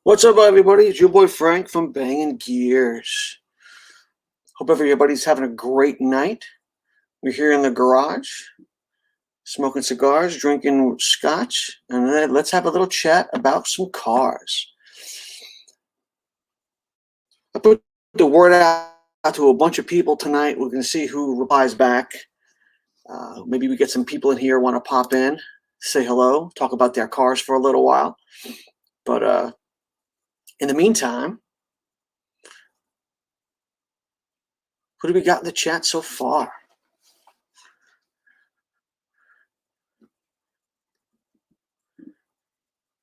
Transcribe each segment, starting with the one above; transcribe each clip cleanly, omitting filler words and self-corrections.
What's up, everybody? It's your boy Frank from Bangin Gears. Hope everybody's having a great night. We're here in the garage, smoking cigars, drinking scotch, and then let's have a little chat about some cars. I put the word out to a bunch of people tonight. We're going to see who replies back. Maybe we get some people in here who want to pop in, say hello, talk about their cars for a little while. But in the meantime, who do we got in the chat so far?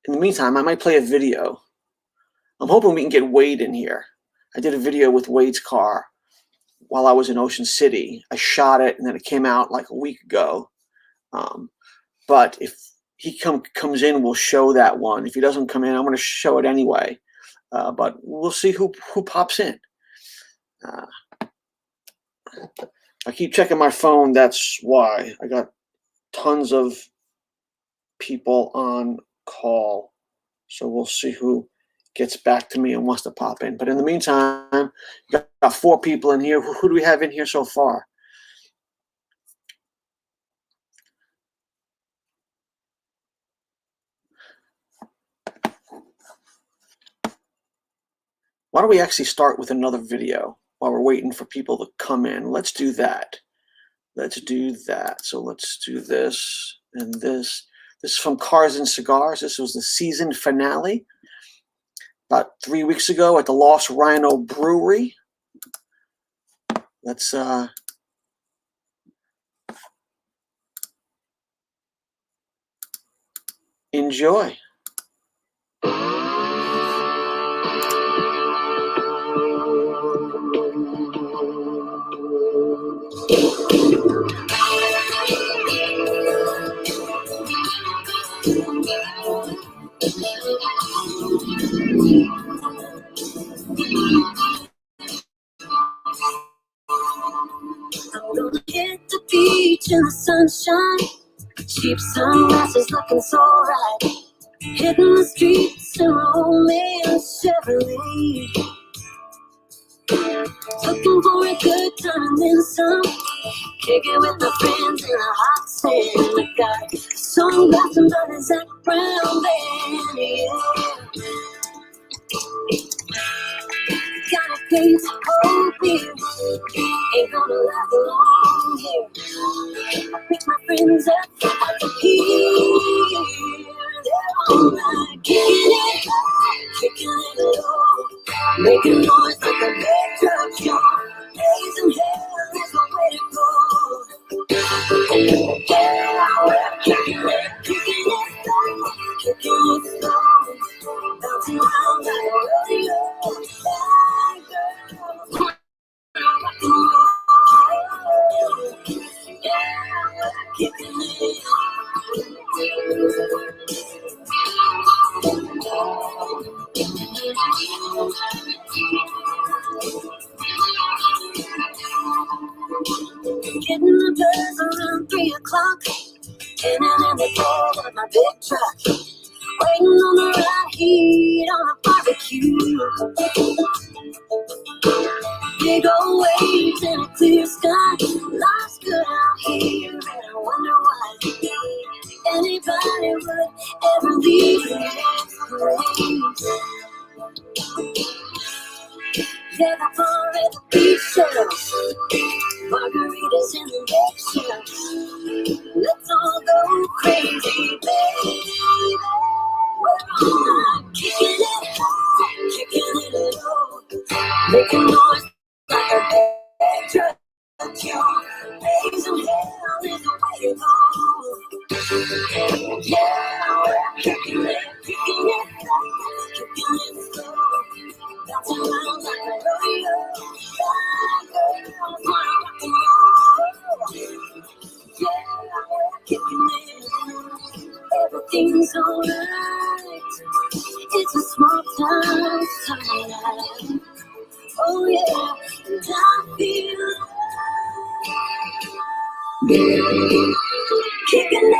In the meantime, I might play a video. I'm hoping we can get Wade in here. I did a video with Wade's car while I was in Ocean City. I shot it, and then it came out like a week ago. But if he comes in, we'll show that one. If he doesn't come in, I'm going to show it anyway. But we'll see who pops in. I keep checking my phone. That's why. I got tons of people on call. So we'll see who gets back to me and wants to pop in. But in the meantime, you got 4 people in here. Who do we have in here so far? Why don't we actually start with another video while we're waiting for people to come in? Let's do that. Let's do that. So let's do this and this. This is from Cars and Cigars. This was the season finale about 3 weeks ago at the Lost Rhino Brewery. Let's enjoy. Hit the beach in the sunshine, cheap sunglasses looking so right. Hitting the streets in my old man Chevrolet, looking for a good time and then some. Kicking with my friends in a hot sand. We got sunglasses by the Zach Brown band, yeah. Got a case of cold beer, ain't gonna last long here. I pick my friends up at the pier. They're all right, kicking it high, kicking it low, making noise like a big truck show. Raising hell is the way to go. Yeah, we're kicking it high, kicking it slow, bouncing around like a rodeo. Getting the buzz around 3 o'clock, getting in the door of my big truck, waiting on the right heat on a barbecue. Big old waves in a clear sky, life's good out here, and I wonder why anybody would ever leave this place. Yeah, the bar at the beach shells, margaritas in the neck shells. Let's all go crazy, baby. We're all night, kicking it high, kicking it low, making noise like a big truck. Raising hell is the way to go. Yeah, we're kicking it high, kicking it slow, bouncing around like a rodeo. Bad girls wanna rock and roll. Yeah, we're kicking it. Everything's alright. It's a small town tonight. Oh yeah, and I feel kicking it.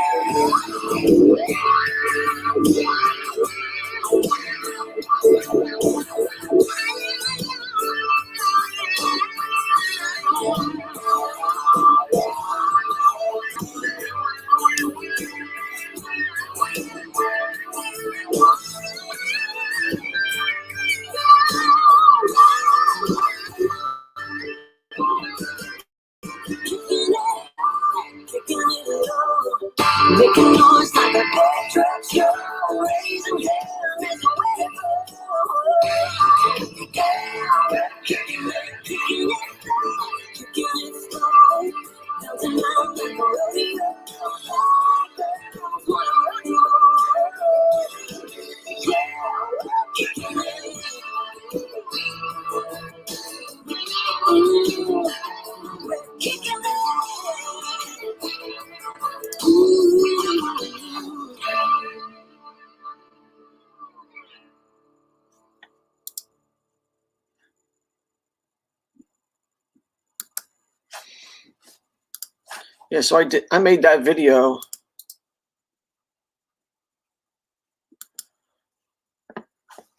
Yeah, so I made that video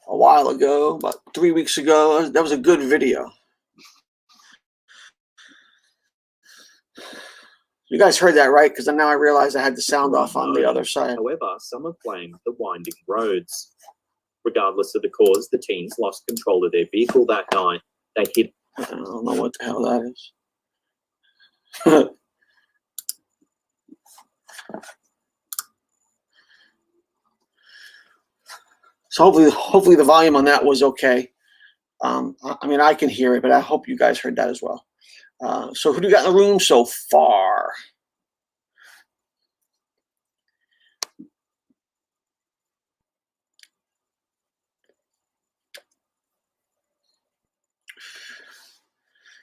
a while ago, about 3 weeks ago. That was a good video. You guys heard that, right? Because now I realize I had the sound off on the other side. However, some have blamed the winding roads. Regardless of the cause, the teens lost control of their vehicle that night. They hit. I don't know what the hell that is. So hopefully the volume on that was okay. I mean, I can hear it, but I hope you guys heard that as well. So who do you got in the room so far?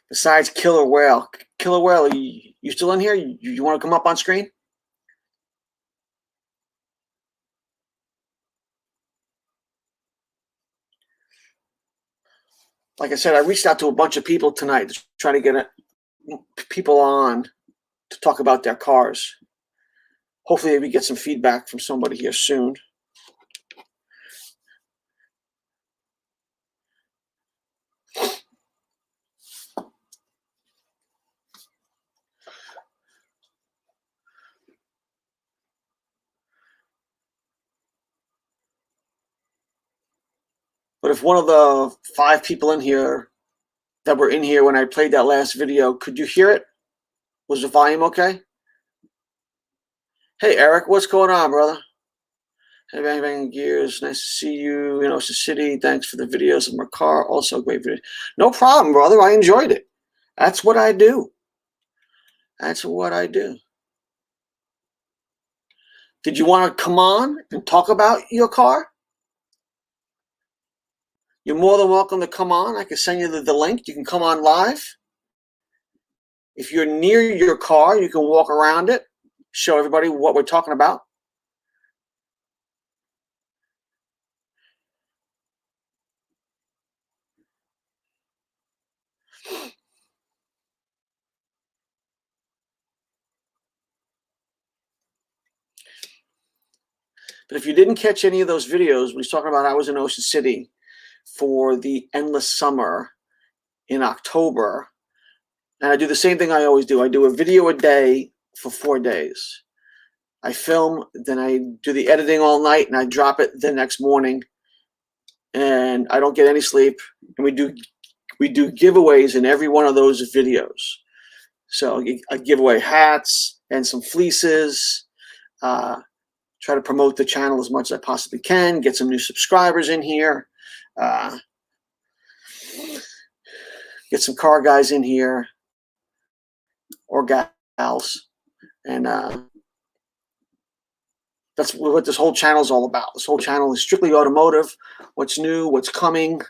Besides Killer Whale. Killer Whale, you still in here? You want to come up on screen? Like I said, I reached out to a bunch of people tonight to try to get people on to talk about their cars. Hopefully we get some feedback from somebody here soon. But if one of the 5 people in here that were in here when I played that last video, could you hear it? Was the volume okay? Hey, Eric, what's going on, brother? Hey, Bang Bang Gears, nice to see you in Ocean City. Thanks for the videos of my car. Also great video. No problem, brother. I enjoyed it. That's what I do. That's what I do. Did you want to come on and talk about your car? You're more than welcome to come on. I can send you the link. You can come on live. If you're near your car, you can walk around it, show everybody what we're talking about. But if you didn't catch any of those videos, when he's talking about I was in Ocean City for the endless summer in October, and I do the same thing I always do. I do a video a day for 4 days. I film, then I do the editing all night, and I drop it the next morning, and I don't get any sleep. And we do giveaways in every one of those videos. So I give away hats and some fleeces. Try to promote the channel as much as I possibly can. Get some new subscribers in here. Get some car guys in here or gals, and that's what this whole channel is all about. This whole channel is strictly automotive. What's new, what's coming,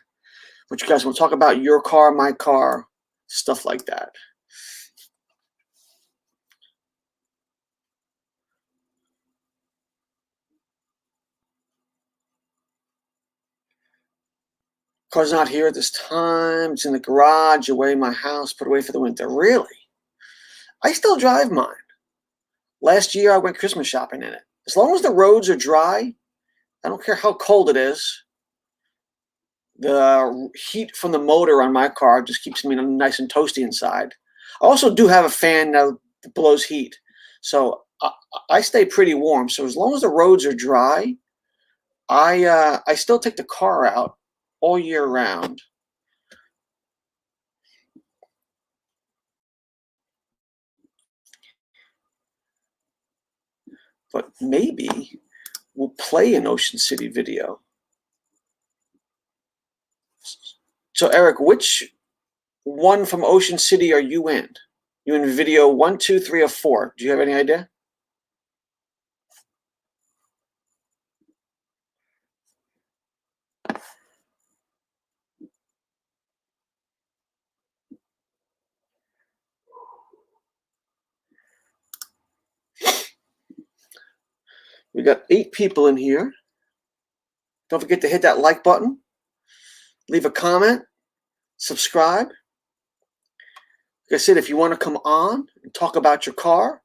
what you guys want to talk about, your car, my car, stuff like that. Car's not here at this time. It's in the garage, away in my house, put away for the winter. Really? I still drive mine. Last year, I went Christmas shopping in it. As long as the roads are dry, I don't care how cold it is. The heat from the motor on my car just keeps me nice and toasty inside. I also do have a fan that blows heat. So I stay pretty warm. So as long as the roads are dry, I still take the car out all year round. But maybe we'll play an Ocean City video. So Eric, which one from Ocean City are you in? You in video 1, 2, 3, or 4? Do you have any idea? We got 8 people in here. Don't forget to hit that like button, leave a comment, subscribe. Like I said, if you want to come on and talk about your car,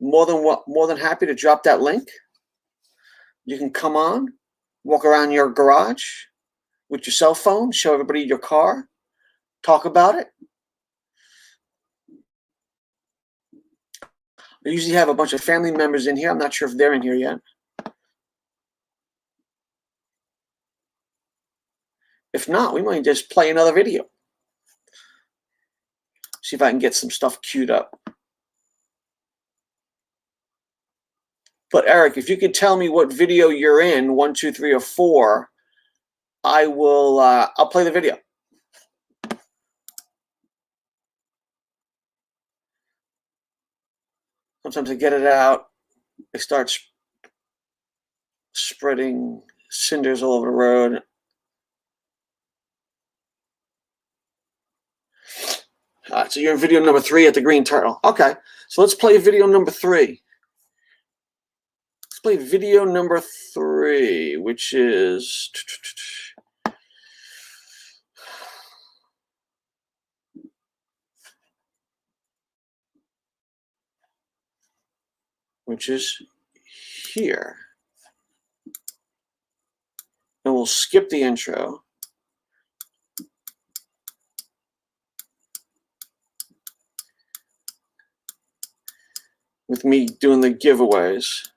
more than happy to drop that link. You can come on, walk around your garage with your cell phone, show everybody your car, talk about it. I usually have a bunch of family members in here. I'm not sure if they're in here yet. If not, we might just play another video. See if I can get some stuff queued up. But Eric, if you could tell me what video you're in, 1, 2, 3, or 4, I will. I'll play the video. Sometimes I get it out, it starts spreading cinders all over the road. All right, so you're in video number 3 at the Green Turtle. Okay, so let's play video number 3. Let's play video number 3, which is here. And we'll skip the intro. With me doing the giveaways.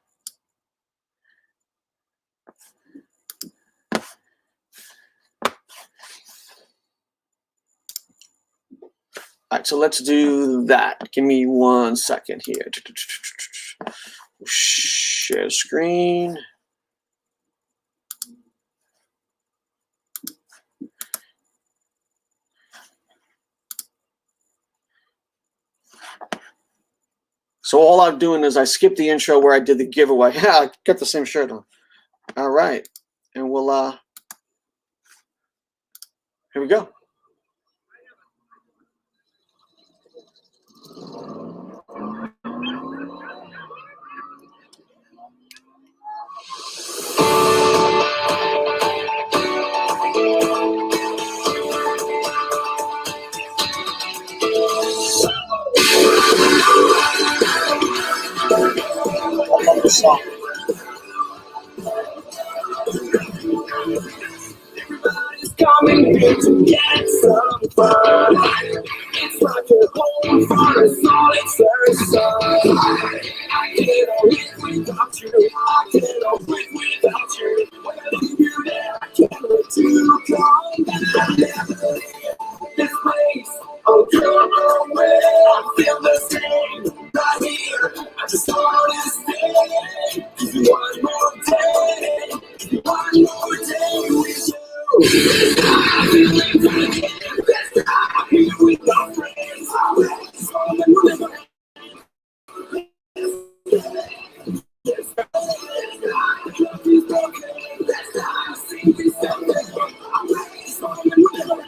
All right, so let's do that. Give me 1 second here. Share screen. So all I'm doing is I skipped the intro where I did the giveaway. Yeah, I got the same shirt on. All right, and we'll here we go. Song. Everybody's coming here to get some fun. It's like a home for us all, it's our sun. I can't live without you, I can't live without you. When I leave you there, I can't wait to come back. This place, oh come away, I feel the same right here. I just wanna stay, give you one more day, give you one more day with you. I'm feeling good, I'm here with my friends, always on the river. Yes, the clock is broken, I see this something, always on the river.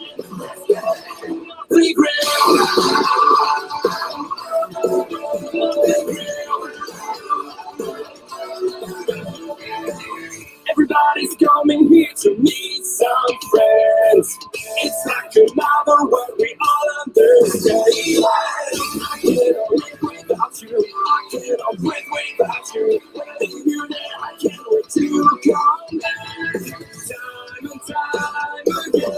Everybody's coming here to meet some friends. It's like another word we all understand. I can't live without you. I can't live without you. When I leave you there, I can't wait to come back. Time and time again.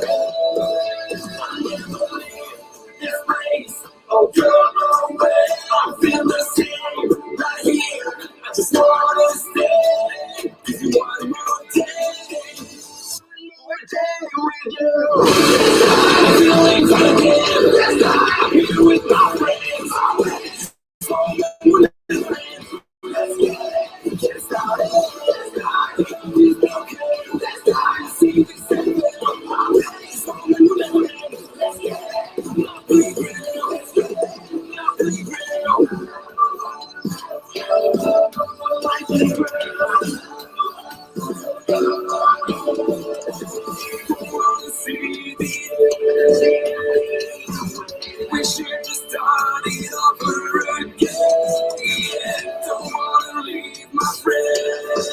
I never leave this place. Oh, come away. I feel the same right here. I just wanna stay. Give you one more day. One more day with you. I'm feeling good again. I'm here with my friends. Always on the friends. Let's get it. Get started. Let's go. It's okay. Let's go. See this thing. Always on the friends. Let's get it. Nothing real. Let's get it. Nothing real. Life is real. See the end. We should just start it over again. Don't wanna leave my friends,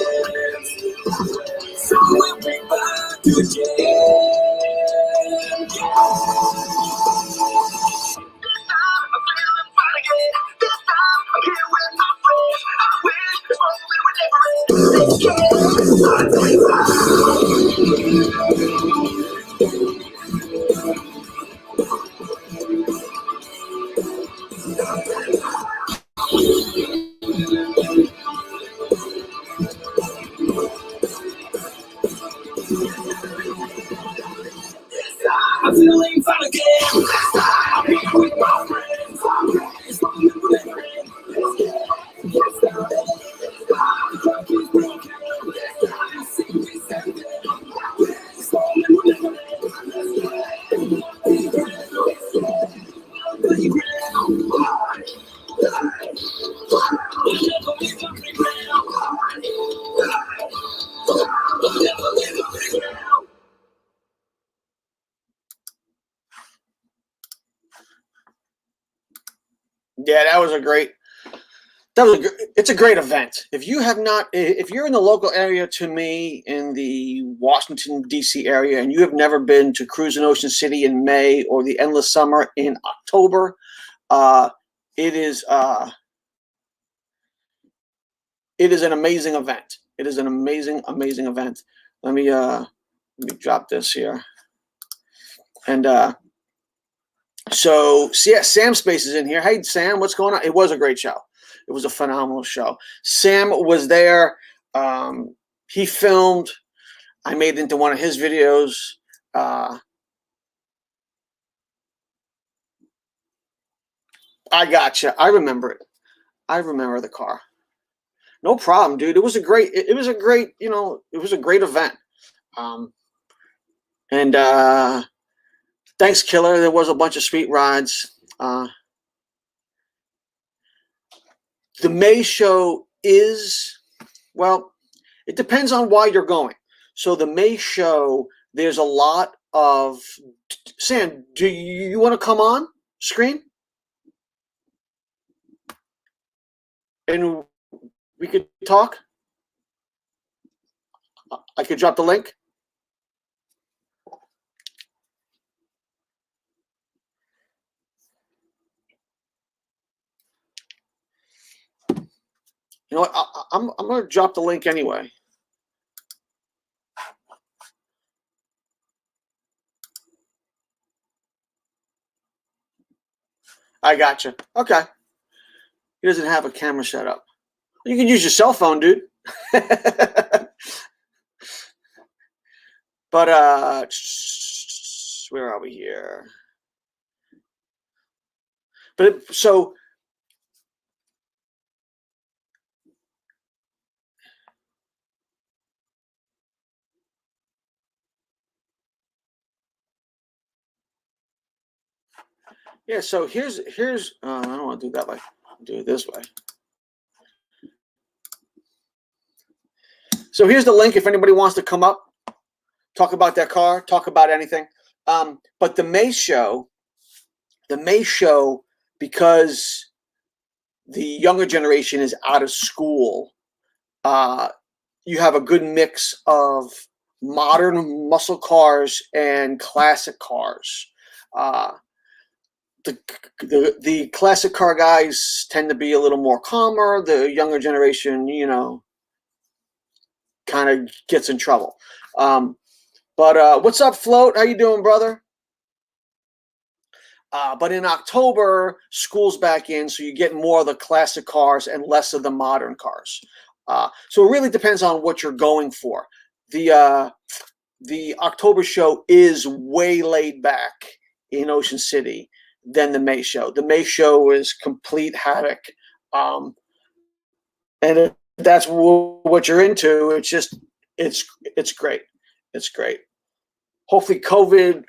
so we'll be back again. I'm feeling fine again. I'm here with my friends. It's all living. Get started. The clock is broken. I see me standing. It's all living. Yeah, that was a great. It's a great event. If you have not, if you're in the local area to me in the Washington D.C. area, and you have never been to Cruise in Ocean City in May or the Endless Summer in October, it is an amazing event. It is an amazing event. Let me drop this here, and so yeah, Sam Space is in here. Hey Sam, what's going on? It was a great show. It was a phenomenal show. Sam was there. He filmed. I made it into one of his videos. I gotcha. I remember it. I remember the car. No problem, dude. It was a great. It was a great. It was a great event. And thanks, Killer. There was a bunch of sweet rides. The May show is, well, it depends on why you're going. So the May show, there's a lot of, Sam, do you want to come on screen? And we could talk? I could drop the link. You know what? I'm going to drop the link anyway. I gotcha. Okay. He doesn't have a camera set up. You can use your cell phone, dude. But where are we here? But so yeah, so here's I don't want to do that way. I'll do it this way. So here's the link if anybody wants to come up, talk about their car, talk about anything. But the May show, because the younger generation is out of school, you have a good mix of modern muscle cars and classic cars. The classic car guys tend to be a little more calmer. The younger generation, kind of gets in trouble. But what's up, Float? How you doing, brother? But in October, school's back in, so you get more of the classic cars and less of the modern cars. So it really depends on what you're going for. The October show is way laid back in Ocean City than the May show. The May show is complete havoc. And if that's what you're into, it's great. It's great. Hopefully COVID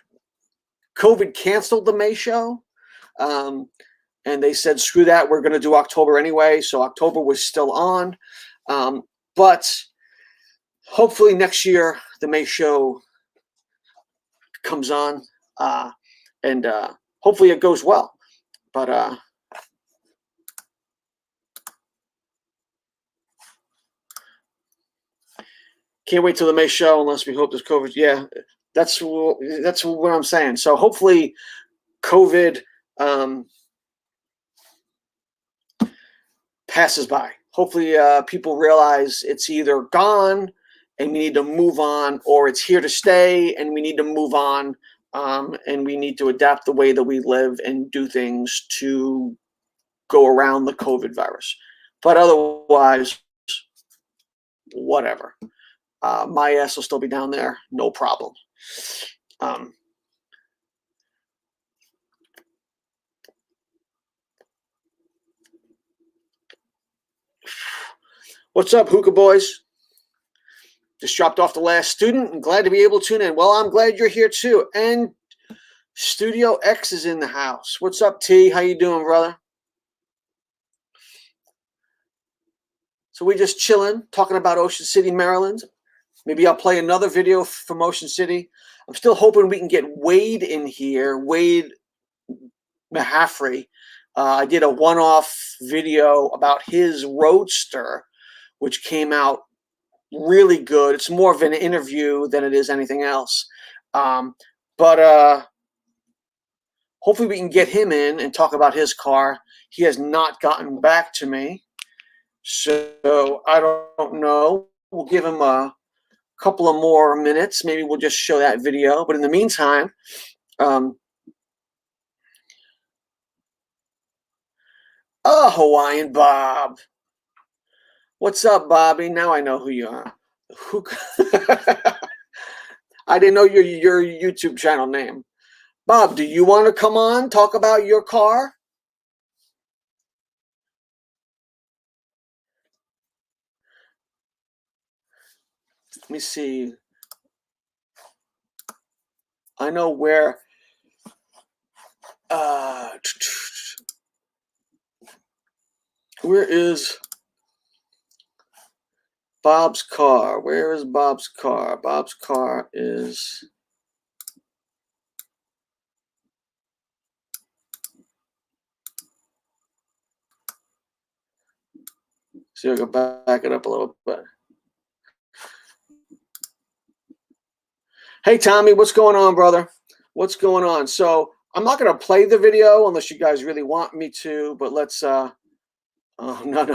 canceled the May show. And they said, screw that, we're going to do October anyway. So October was still on. But hopefully next year, the May show comes on. And hopefully it goes well. But can't wait till the May show unless we hope this COVID. Yeah, that's what I'm saying. So hopefully COVID passes by. Hopefully people realize it's either gone and we need to move on, or it's here to stay and we need to move on. And we need to adapt the way that we live and do things to go around the COVID virus. But otherwise, whatever. My ass will still be down there, no problem. What's up, hookah boys? Just dropped off the last student and glad to be able to tune in. Well, I'm glad you're here too. And Studio X is in the house. What's up, T? How you doing, brother? So we're just chilling, talking about Ocean City, Maryland. Maybe I'll play another video from Ocean City. I'm still hoping we can get Wade in here, Wade Mahaffrey. I did a one-off video about his Roadster, which came out really good. It's more of an interview than it is anything else. But hopefully we can get him in and talk about his car. He has not gotten back to me. So I don't know. We'll give him a couple of more minutes. Maybe we'll just show that video. But in the meantime, Hawaiian Bob. What's up, Bobby? Now I know who you are. I didn't know your YouTube channel name. Bob, do you want to come on, talk about your car? Let me see. I know where. Where is Bob's car? Where is Bob's car? Bob's car is. See, I can back it up a little bit. Hey, Tommy, what's going on, brother? What's going on? So I'm not going to play the video unless you guys really want me to, but let's, no,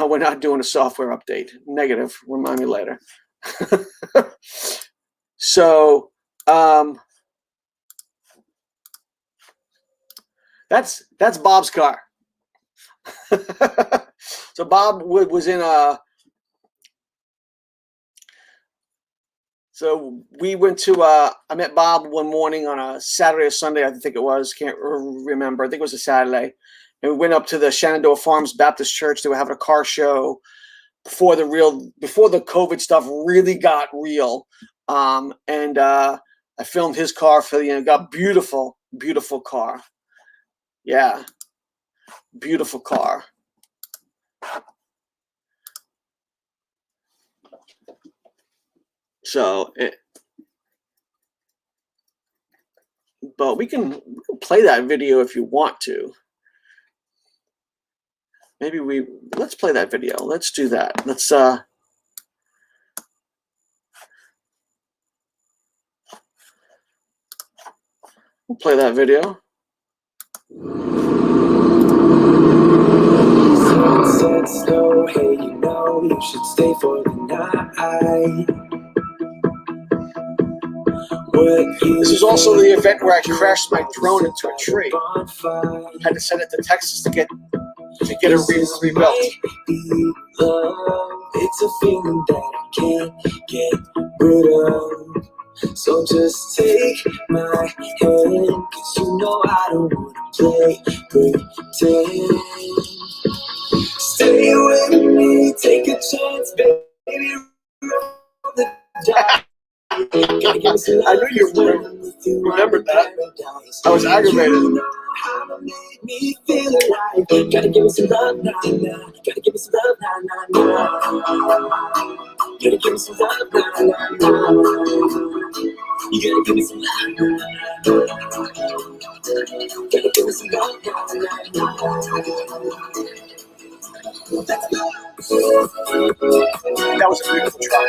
we're not doing a software update. Negative. Remind me later. So, that's Bob's car. So Bob was in a. So we went to. I met Bob one morning on a Saturday or Sunday, I think it was. Can't remember. I think it was a Saturday, and we went up to the Shenandoah Farms Baptist Church. They were having a car show before the COVID stuff really got real. And I filmed his car for got beautiful car. Yeah, beautiful car. So, but we can play that video if you want to. Maybe let's play that video. Let's do that. Let's we'll play that video. Slow, hey, you should stay for the night. This is also the event where I crashed my drone into a tree. Had to send it to Texas to get it rebuilt. It's a feeling that I can't get rid of. So just take my hand, 'cause you know I don't wanna play pretend. Stay with me, take a chance, baby. Roll the dice. I knew you remembered that. I was aggravated. You know how to make me feel alive. Gotta give me some love, nah, nah. Gotta give me some love, nah, nah, nah. Gotta give me some love, nah, nah, nah. You gotta give me some love, nah, nah, nah. Gotta give me some love, nah, nah, nah. That was a beautiful try.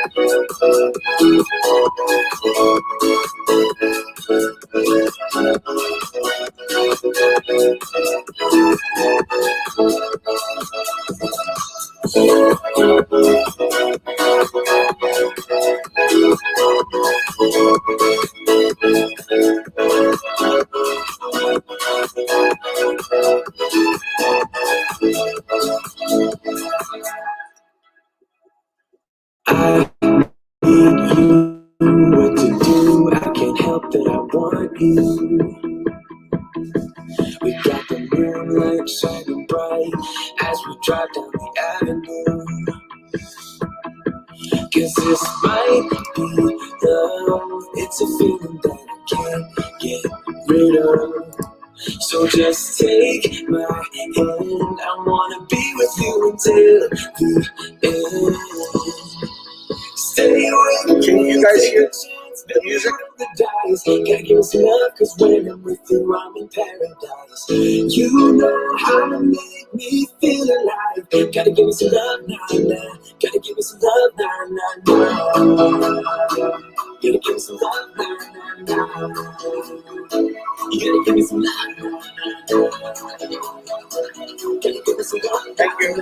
I need you, what to do, I can't help that I want you. We got the moonlight shining bright as we drive down the avenue. 'Cause this might be love. It's a feeling that I can't get rid of. So just take my hand. I wanna be with you until the end. Stay with me. Can you guys hear the music? Gotta give me some love, 'cause when I'm with you, I'm in paradise. You know how to make me feel alive. Gotta give me some love, nah, nah. Gotta give me some love, nah, nah, nah. Gotta give me some love, nah, nah, nah. You gotta give me some love, nah, nah, nah. Gotta give me some love, Thank you.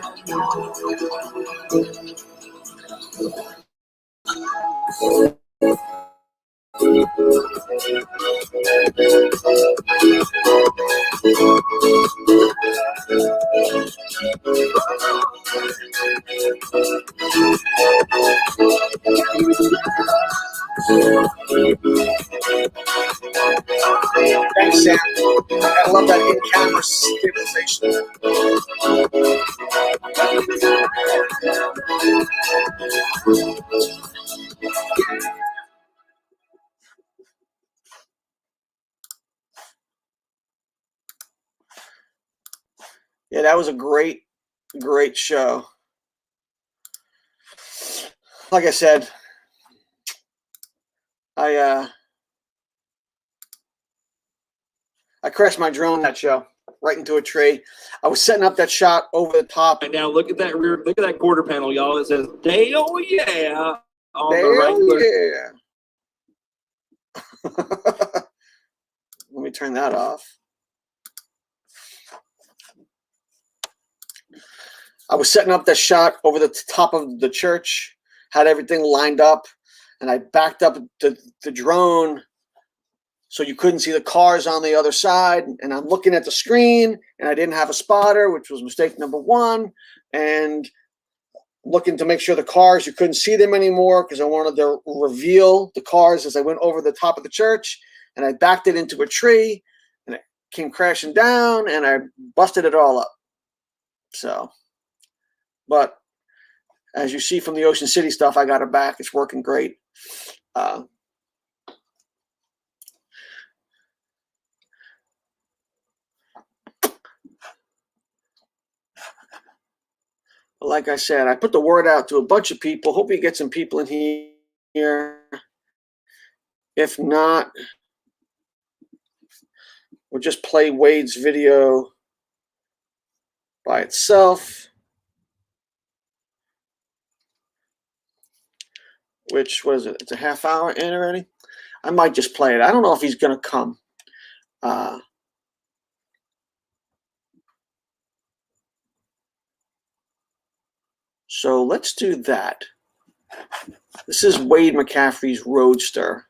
Thanks, Sam. I love that in-camera stabilization. Yeah, that was a great show. Like I said, I crashed my drone that show right into a tree. I was setting up that shot over the top. And now look at that rear, look at that quarter panel, y'all. It says "Dale, yeah" on the right. Yeah. Let me turn that off. I was setting up that shot over the top of the church, had everything lined up, and I backed up the drone so you couldn't see the cars on the other side. And I'm looking at the screen, and I didn't have a spotter, which was mistake number one. And looking to make sure the cars, you couldn't see them anymore because I wanted to reveal the cars as I went over the top of the church. And I backed it into a tree, and it came crashing down, and I busted it all up. So, but as you see from the Ocean City stuff, I got it back. It's working great. Like I said, I put the word out to a bunch of people. Hope we get some people in here. If not, we'll just play Wade's video by itself, which was it? It's a half hour in already. I might just play it. I don't know if he's going to come. So let's do that. This is Wade McCaffrey's Roadster.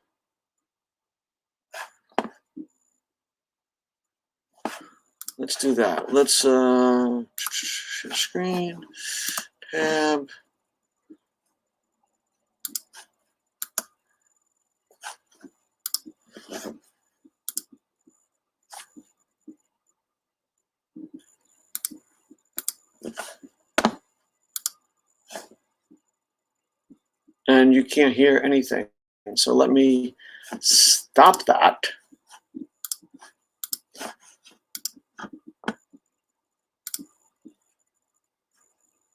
Let's do that. Let's share screen, tab. And you can't hear anything. So let me stop that.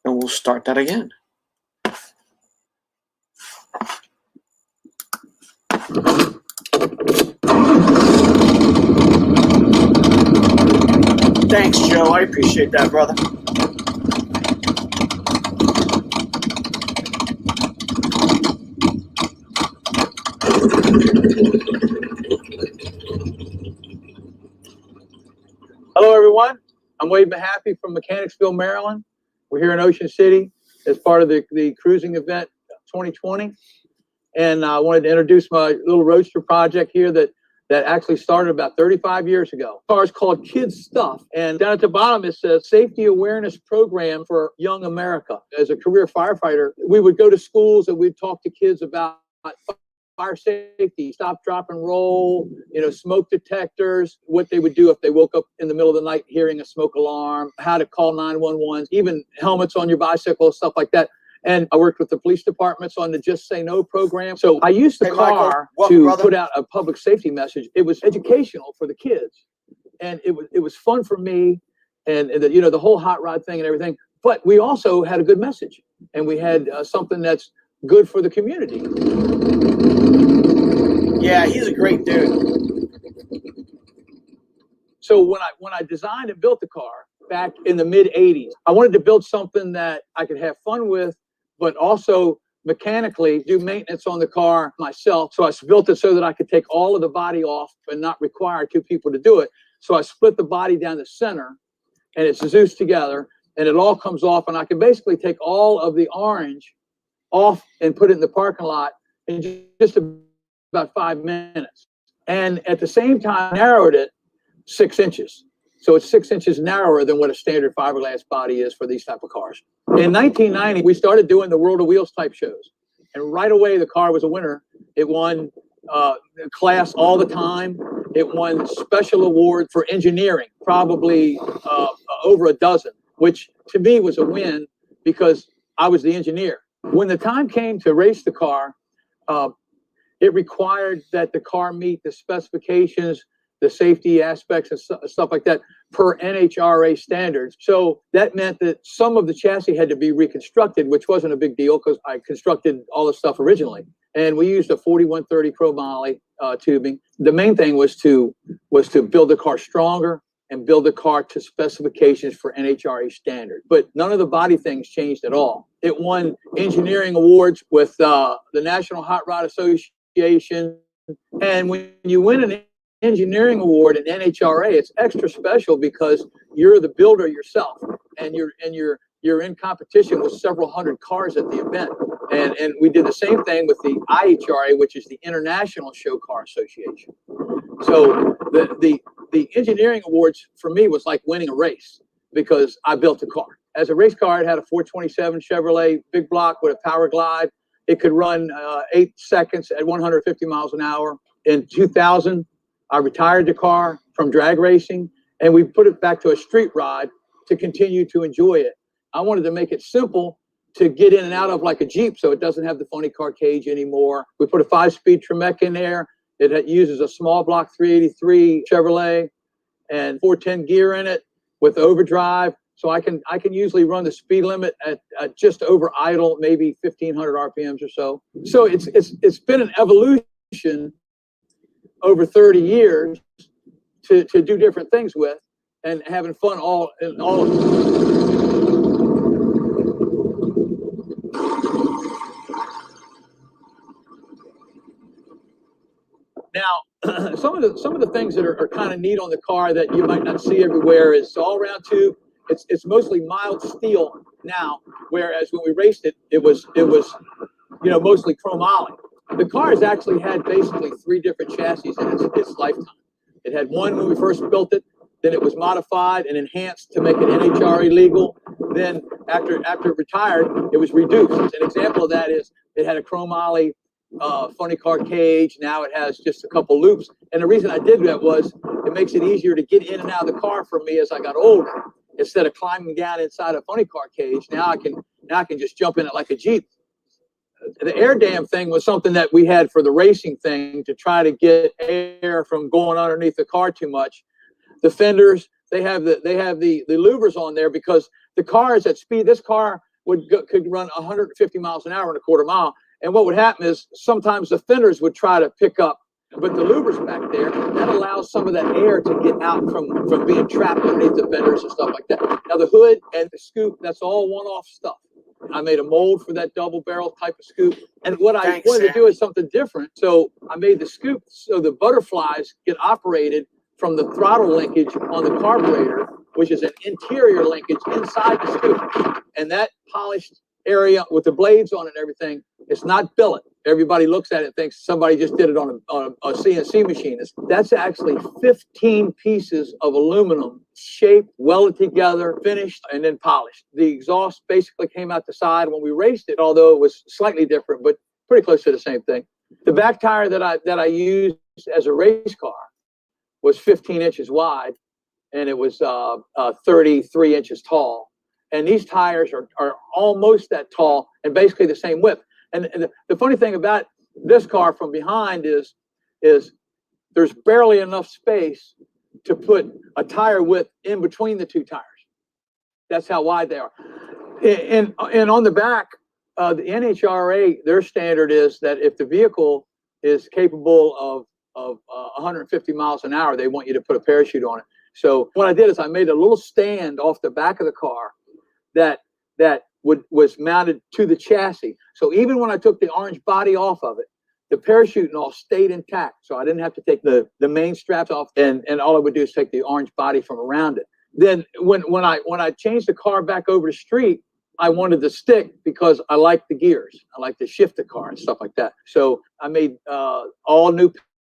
And we'll start that again. Thanks, Joe. I appreciate that, brother. Hello, everyone. I'm Wade Mahaffey from Mechanicsville, Maryland. We're here in Ocean City as part of the cruising event 2020. And I wanted to introduce my little roadster project here that actually started about 35 years ago. The car is called Kids Stuff. And down at the bottom, it says Safety Awareness Program for Young America. As a career firefighter, we would go to schools and we'd talk to kids about fire safety, stop, drop, and roll, smoke detectors, what they would do if they woke up in the middle of the night hearing a smoke alarm, how to call 911, even helmets on your bicycle, stuff like that. And I worked with the police departments on the Just Say No program. So I used the Hey, Michael, car welcome, to brother. put out a public safety message. It was educational for the kids, and it was fun for me, and the, you know, the whole hot rod thing and everything. But we also had a good message, and we had something that's good for the community. Yeah, he's a great dude. So when I designed and built the car back in the mid '80s, I wanted to build something that I could have fun with, but also mechanically do maintenance on the car myself. So I built it so that I could take all of the body off and not require two people to do it. So I split the body down the center, and it's Zeus together, and it all comes off, and I can basically take all of the orange off and put it in the parking lot in just about 5 minutes. And at the same time, narrowed it 6 inches. So it's 6 inches narrower than what a standard fiberglass body is for these type of cars. In 1990, we started doing the World of Wheels type shows. And right away, the car was a winner. It won class all the time. It won special award for engineering, probably over a dozen, which to me was a win because I was the engineer. When the time came to race the car, it required that the car meet the specifications, the safety aspects and stuff like that per NHRA standards. So that meant that some of the chassis had to be reconstructed, which wasn't a big deal because I constructed all the stuff originally. And we used a 4130 chromoly tubing. The main thing was to build the car stronger and build the car to specifications for NHRA standard. But none of the body things changed at all. It won engineering awards with the National Hot Rod Association. And when you win an engineering award in NHRA, it's extra special because you're the builder yourself, and you're in competition with several hundred cars at the event. And we did the same thing with the IHRA, which is the International Show Car Association. So the engineering awards for me was like winning a race because I built a car. As a race car, it had a 427 Chevrolet big block with a power glide. It could run 8 seconds at 150 miles an hour. In 2000, I retired the car from drag racing, and we put it back to a street rod to continue to enjoy it. I wanted to make it simple to get in and out of like a Jeep, so it doesn't have the funny car cage anymore. We put a 5-speed Tremec in there. It uses a small block 383 Chevrolet and 410 gear in it with overdrive. So I can usually run the speed limit at just over idle, maybe 1,500 RPMs or so. So it's been an evolution over 30 years to do different things with and having fun all of it. Now, some of the things that are kind of neat on the car that you might not see everywhere is all round tube. It's mostly mild steel now, whereas when we raced it, it was mostly chromoly. The car has actually had basically 3 different chassis in its lifetime. It had one when we first built it, then it was modified and enhanced to make it NHRA legal. Then after it retired, it was reduced. An example of that is it had a chromoly funny car cage. Now it has just a couple loops. And the reason I did that was it makes it easier to get in and out of the car for me as I got older. Instead of climbing down inside a funny car cage, now I can just jump in it like a Jeep. The air dam thing was something that we had for the racing thing to try to get air from going underneath the car too much. The fenders, they have the louvers on there because the car is at speed. This car could run 150 miles an hour in a quarter mile. And what would happen is sometimes the fenders would try to pick up, but the louvers back there, that allows some of that air to get out from being trapped underneath the fenders and stuff like that. Now the hood and the scoop, that's all one-off stuff. I made a mold for that double barrel type of scoop. And what I wanted to do is something different. So I made the scoop so the butterflies get operated from the throttle linkage on the carburetor, which is an interior linkage inside the scoop. And that polished area with the blades on it and everything, it's not billet. Everybody looks at it and thinks somebody just did it on a CNC machine. That's actually 15 pieces of aluminum shaped, welded together, finished, and then polished. The exhaust basically came out the side when we raced it, although it was slightly different, but pretty close to the same thing. The back tire that I used as a race car was 15 inches wide, and it was 33 inches tall. and these tires are almost that tall and basically the same width. And the funny thing about this car from behind is there's barely enough space to put a tire width in between the two tires. That's how wide they are. And on the back, the NHRA, their standard is that if the vehicle is capable of 150 miles an hour, they want you to put a parachute on it. So what I did is I made a little stand off the back of the car that was mounted to the chassis. So even when I took the orange body off of it, the parachute and all stayed intact. So I didn't have to take the main straps off, and all I would do is take the orange body from around it. Then when I changed the car back over the street, I wanted to stick because I like the gears. I like to shift the car and stuff like that. So I made all new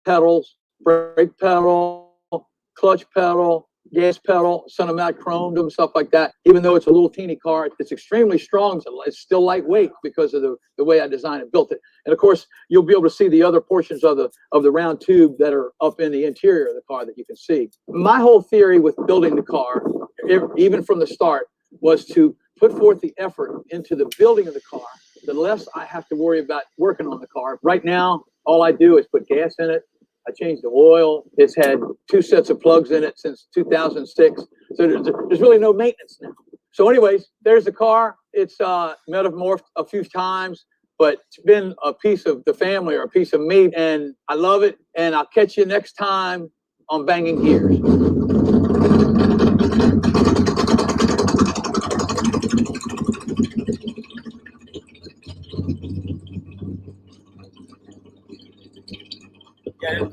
pedals, brake pedal, clutch pedal, gas pedal, sent them out, chromed them, stuff like that. Even though it's a little teeny car, it's extremely strong. It's still lightweight because of the way I designed and built it. And of course, you'll be able to see the other portions of the round tube that are up in the interior of the car that you can see. My whole theory with building the car, even from the start, was to put forth the effort into the building of the car, the less I have to worry about working on the car. Right now, all I do is put gas in it. I changed the oil. It's had 2 sets of plugs in it since 2006. So there's really no maintenance now. So anyways, there's the car. It's metamorphed a few times, but it's been a piece of the family or a piece of me, and I love it. And I'll catch you next time on Banging Gears. Yeah,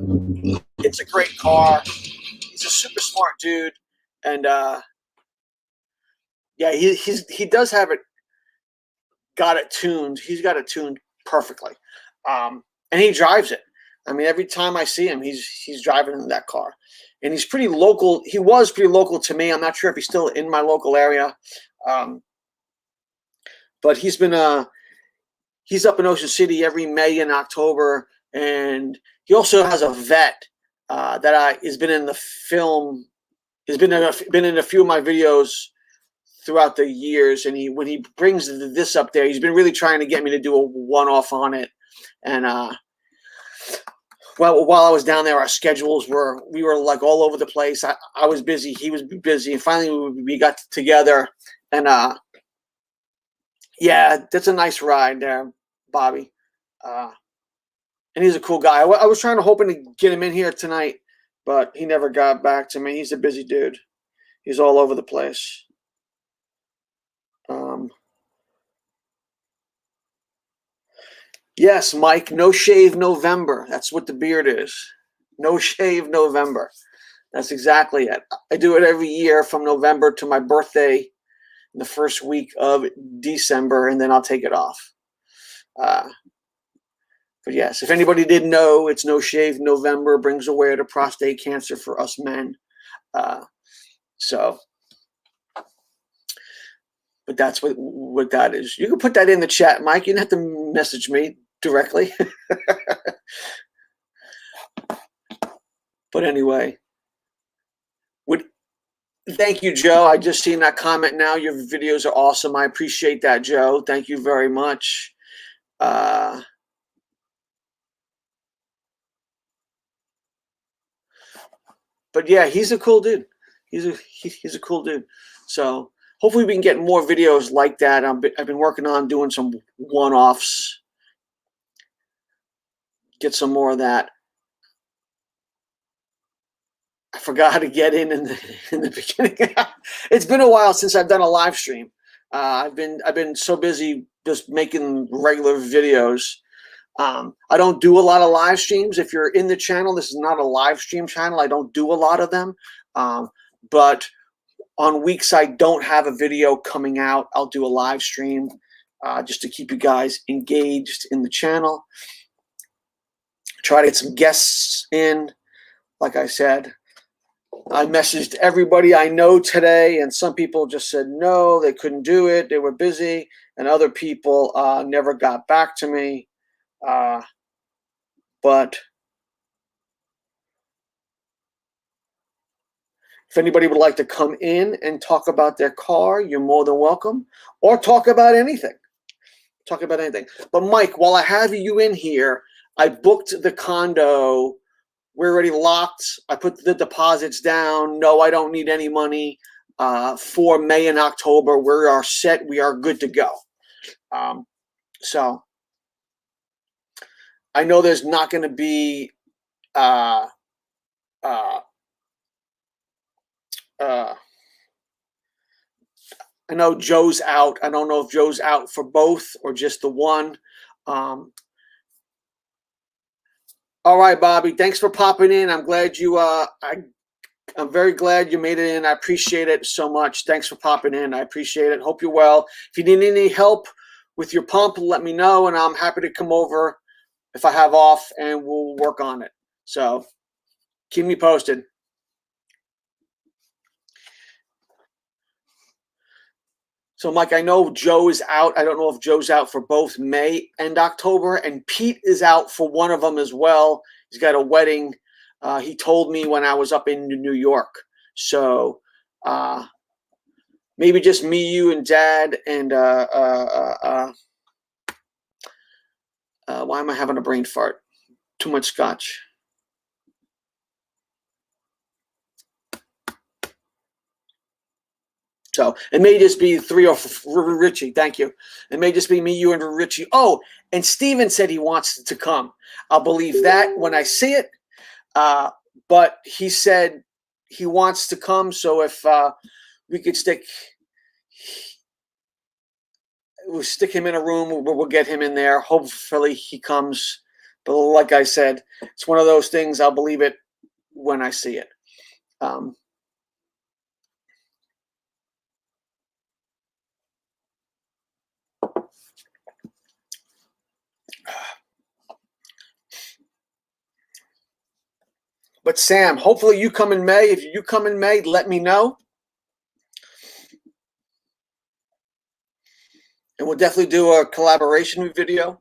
it's a great car. He's a super smart dude, and yeah, he does have it. Got it tuned. He's got it tuned perfectly, and he drives it. I mean, every time I see him, he's driving that car, and he's pretty local. He was pretty local to me. I'm not sure if he's still in my local area, but he's been he's up in Ocean City every May and October, and he also has a vet that has been in the film. He's been in a few of my videos throughout the years, and when he brings this up there, he's been really trying to get me to do a one-off on it. And well, while I was down there, our schedules we were like all over the place. I was busy, he was busy, and finally we got together. And yeah, that's a nice ride there, Bobby. And he's a cool guy. I was hoping to get him in here tonight, but he never got back to me. He's a busy dude. He's all over the place. Yes, Mike, no shave November. That's what the beard is. No shave November. That's exactly it. I do it every year from November to my birthday, the first week of December, and then I'll take it off. But yes, if anybody didn't know, it's No Shave November, brings away the prostate cancer for us men. But that's what that is. You can put that in the chat, Mike. You don't have to message me directly. But anyway, thank you, Joe. I just seen that comment now. Your videos are awesome. I appreciate that, Joe. Thank you very much. But yeah, he's a cool dude. He's a cool dude. So hopefully we can get more videos like that. I've been working on doing some one-offs. Get some more of that. I forgot how to get in the beginning. It's been a while since I've done a live stream. I've been so busy just making regular videos. I don't do a lot of live streams. If you're in the channel, this is not a live stream channel. I don't do a lot of them. But on weeks I don't have a video coming out, I'll do a live stream just to keep you guys engaged in the channel. Try to get some guests in. Like I said, I messaged everybody I know today, and some people just said no, they couldn't do it, they were busy, and other people never got back to me. But If anybody would like to come in and talk about their car, you're more than welcome, or talk about anything. Talk about anything. But Mike, while I have you in here, I booked the condo. We're already locked. I put the deposits down. No, I don't need any money for May and October. We are set. We are good to go. So I know there's not going to be I know Joe's out. I don't know if Joe's out for both or just the one. All right, Bobby. Thanks for popping in. I'm glad you. I'm very glad you made it in. I appreciate it so much. Thanks for popping in. I appreciate it. Hope you're well. If you need any help with your pump, let me know, and I'm happy to come over if I have off, and we'll work on it. So keep me posted. So, Mike, I know Joe is out. I don't know if Joe's out for both May and October, and Pete is out for one of them as well. He's got a wedding. He told me when I was up in New York. So maybe just me, you, and Dad, and why am I having a brain fart? Too much scotch. So it may just be three or Richie. Thank you. It may just be me, you, and Richie. Oh, and Steven said he wants to come. I'll believe that when I see it. But he said he wants to come. So if we could we'll stick him in a room, we'll get him in there. Hopefully he comes. But like I said, it's one of those things. I'll believe it when I see it. But Sam, hopefully you come in May. If you come in May, let me know. And we'll definitely do a collaboration video.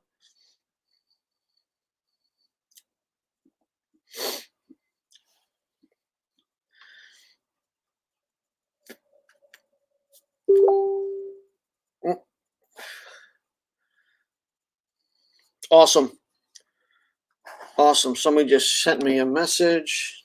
Awesome. Awesome. Somebody just sent me a message.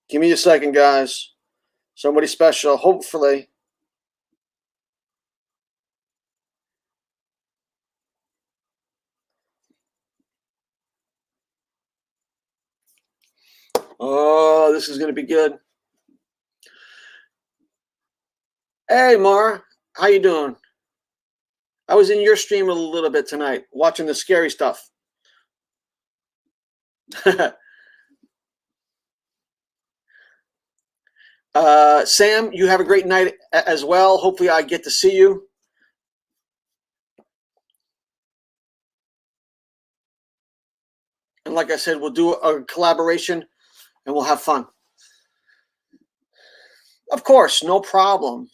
Give me a second, guys. Somebody special, hopefully. Oh, this is going to be good. Hey, Mara. How you doing? I was in your stream a little bit tonight, watching the scary stuff. Sam, you have a great night as well. Hopefully I get to see you. And like I said, we'll do a collaboration and we'll have fun. Of course, no problem.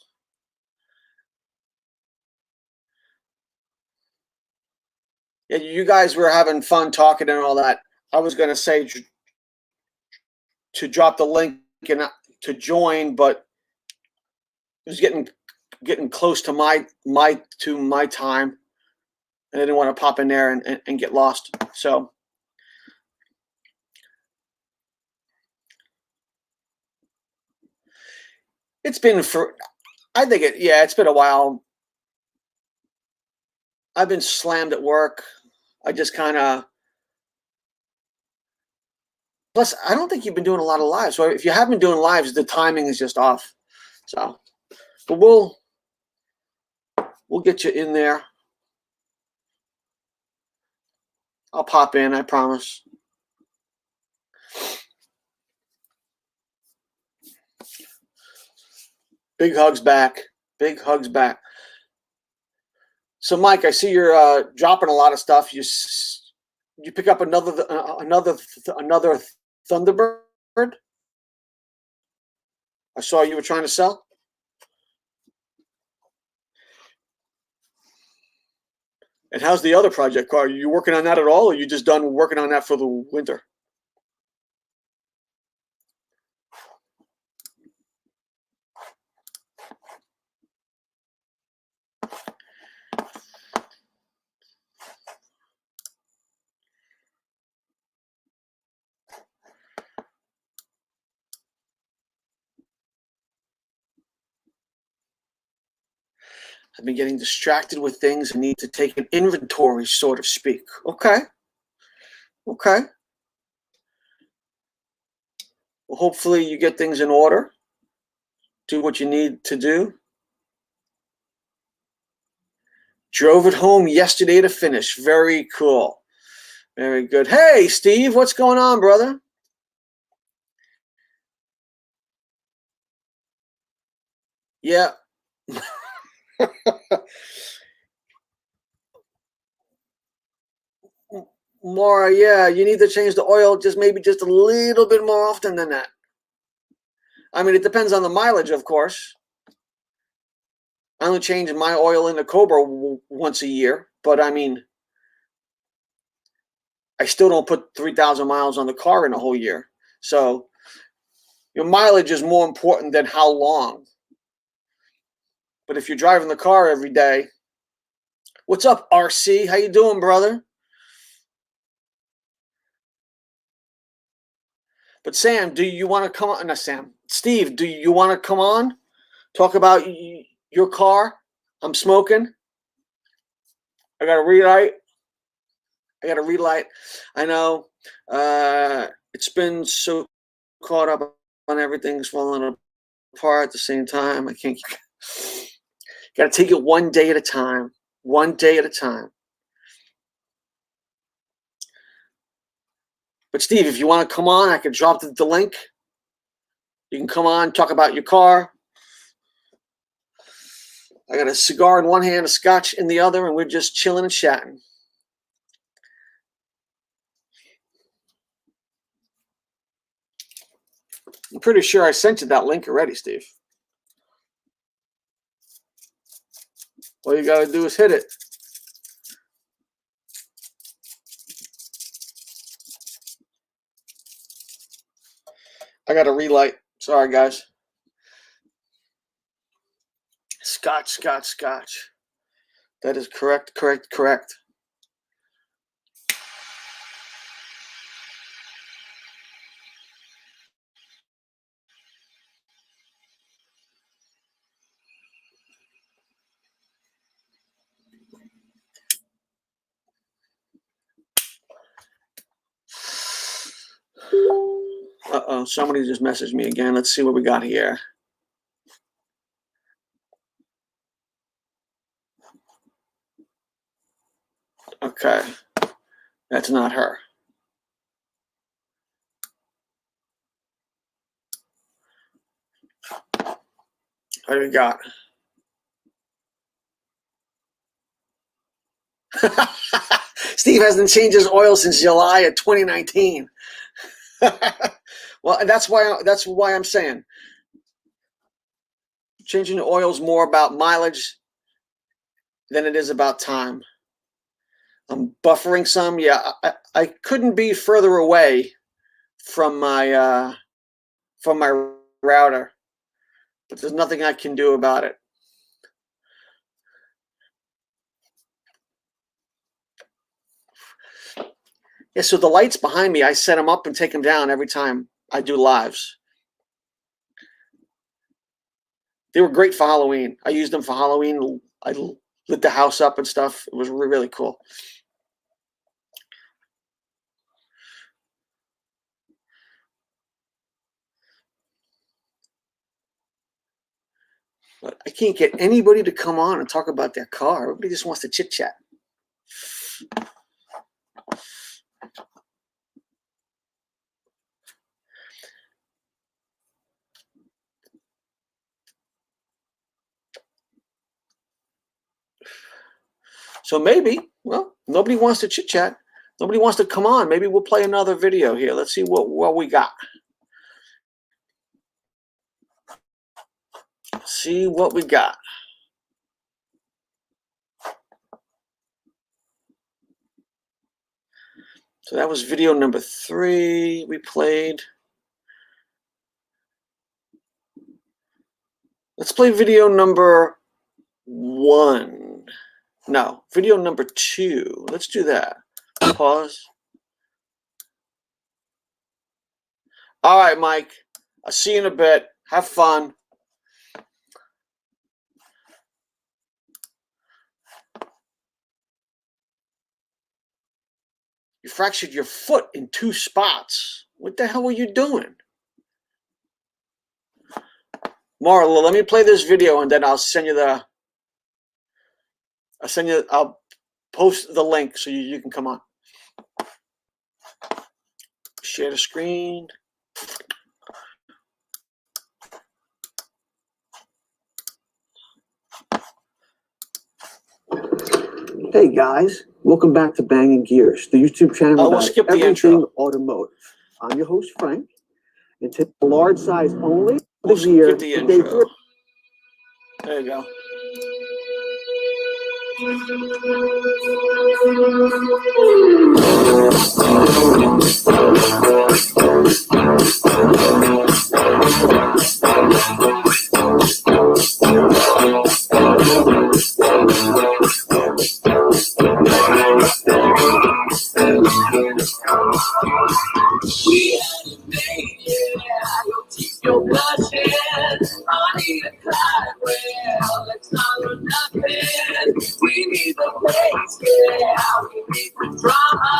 Yeah, you guys were having fun talking and all that. I was going to say to drop the link and to join, but it was getting close to my time, and I didn't want to pop in there and get lost. So it's been it's been a while. I've been slammed at work. I just kind of. Plus, I don't think you've been doing a lot of lives. So if you have been doing lives, the timing is just off. So, but we'll get you in there. I'll pop in, I promise. Big hugs back. Big hugs back. So, Mike, I see you're dropping a lot of stuff. You pick up another Thunderbird? I saw you were trying to sell. And how's the other project car? Are you working on that at all, or are you just done working on that for the winter? I've been getting distracted with things and need to take an inventory, so to speak. Okay. Okay. Well, hopefully you get things in order. Do what you need to do. Drove it home yesterday to finish. Very cool. Very good. Hey, Steve, what's going on, brother? Yeah. Maura, yeah, you need to change the oil maybe just a little bit more often than that. I mean, it depends on the mileage, of course. I only change my oil in the Cobra once a year, but I mean, I still don't put 3,000 miles on the car in a whole year. So your mileage is more important than how long. But if you're driving the car every day, what's up, RC? How you doing, brother? But Sam, do you want to come on? No, Sam. Steve, do you want to come on? Talk about your car? I'm smoking. I got a relight. I know. It's been so caught up on everything's falling apart at the same time. I can't. Got to take it one day at a time. One day at a time. But Steve, if you want to come on, I can drop the link. You can come on, talk about your car. I got a cigar in one hand, a scotch in the other, and we're just chilling and chatting. I'm pretty sure I sent you that link already, Steve. All you got to do is hit it. I got a relight. Sorry, guys. Scotch. That is correct. Uh-oh, somebody just messaged me again. Let's see what we got here. Okay, that's not her. What do we got? Steve hasn't changed his oil since July of 2019. Well, that's why I'm saying changing the oil is more about mileage than it is about time. I'm buffering some. Yeah, I couldn't be further away from my router, but there's nothing I can do about it. Yeah, so the lights behind me, I set them up and take them down every time I do lives. They were great for Halloween. I used them for Halloween. I lit the house up and stuff. It was really cool. But I can't get anybody to come on and talk about their car. Everybody just wants to chit-chat. So maybe, well, nobody wants to chit-chat. Nobody wants to come on. Maybe we'll play another video here. Let's see what we got. see what we got. So that was video number 3 we played. Let's play video number 1. No, video number 2. Let's do that. Pause. All right, Mike. I'll see you in a bit. Have fun. You fractured your foot in 2 spots. What the hell were you doing? Marla, let me play this video and then I'll send you the I'll post the link so you can come on. Share the screen. Hey guys, welcome back to Bangin Gears, the YouTube channel We'll about skip the everything intro. automotive. I'm your host Frank, and today large size only. We'll The gear, skip the the day intro. There you go. We hadn't made it. Your teeth go blushing. I need a cloud well, it's all or nothing. We need the place, yeah. We need the drama.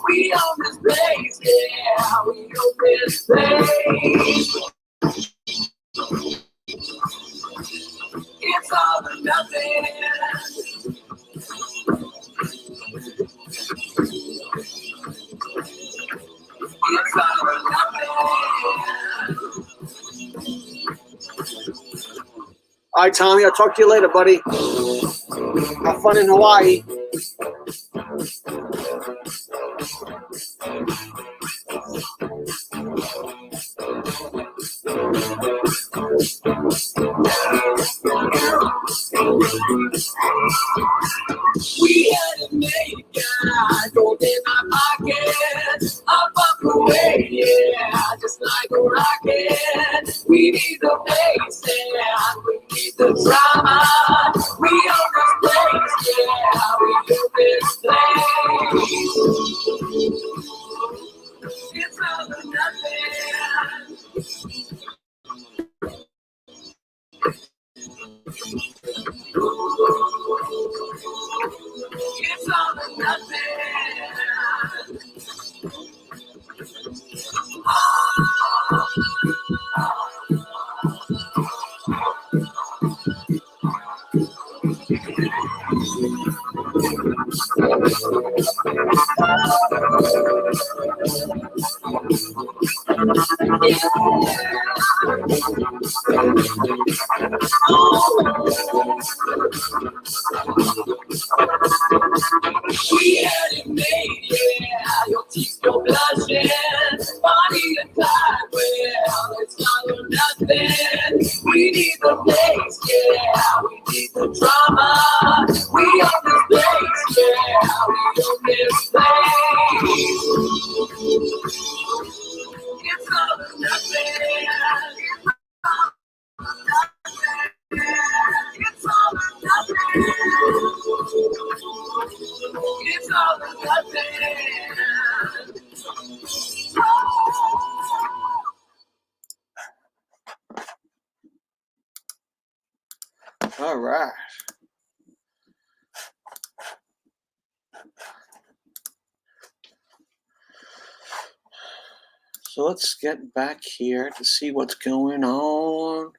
We own this place, yeah. We own this place. It's all or nothing. It's all or nothing. All right, Tommy, I'll talk to you later, buddy. Have fun in Hawaii. We had a made guy, gold in my pocket, up away, yeah, just like a rocket. We need the bass, yeah, we need the drama. We own this place, yeah, we own this place. It's all or nothing. It's all or nothing. We had it made, yeah. Your teeth go blushing. Bonnie and Clyde, well, it's all or nothing. We need the place, yeah. We need the drama. We own this place, yeah. We own this place. It's all or nothing. It's all or nothing. It's all or nothing. All right. So let's get back here to see what's going on.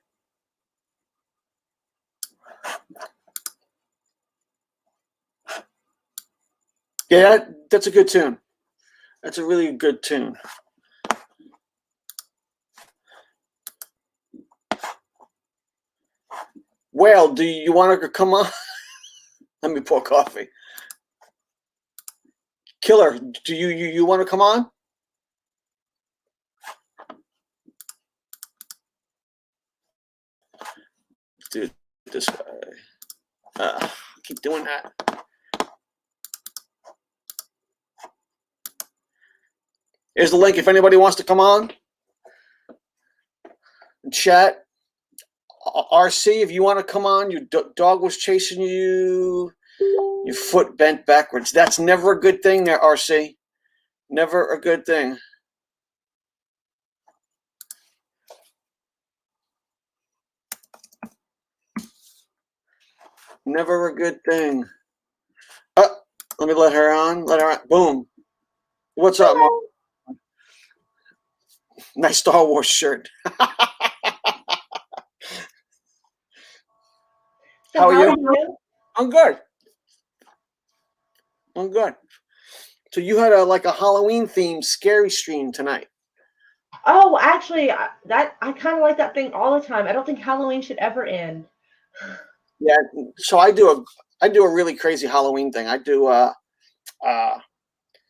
Yeah, that's a good tune. That's a really good tune. Well, do you want to come on? Let me pour coffee. Killer, do you want to come on? do it this way. Keep doing that. Here's the link if anybody wants to come on and chat. RC, if you want to come on, your dog was chasing you, your foot bent backwards. That's never a good thing there, RC. Never a good thing. Never a good thing. Let me let her on. Let her on. Boom. What's up, Mark? Nice Star Wars shirt. How are you? I'm good. I'm good. So you had a Halloween themed scary stream tonight. Oh, actually, I kind of like that thing all the time. I don't think Halloween should ever end. Yeah. So I do a really crazy Halloween thing. I do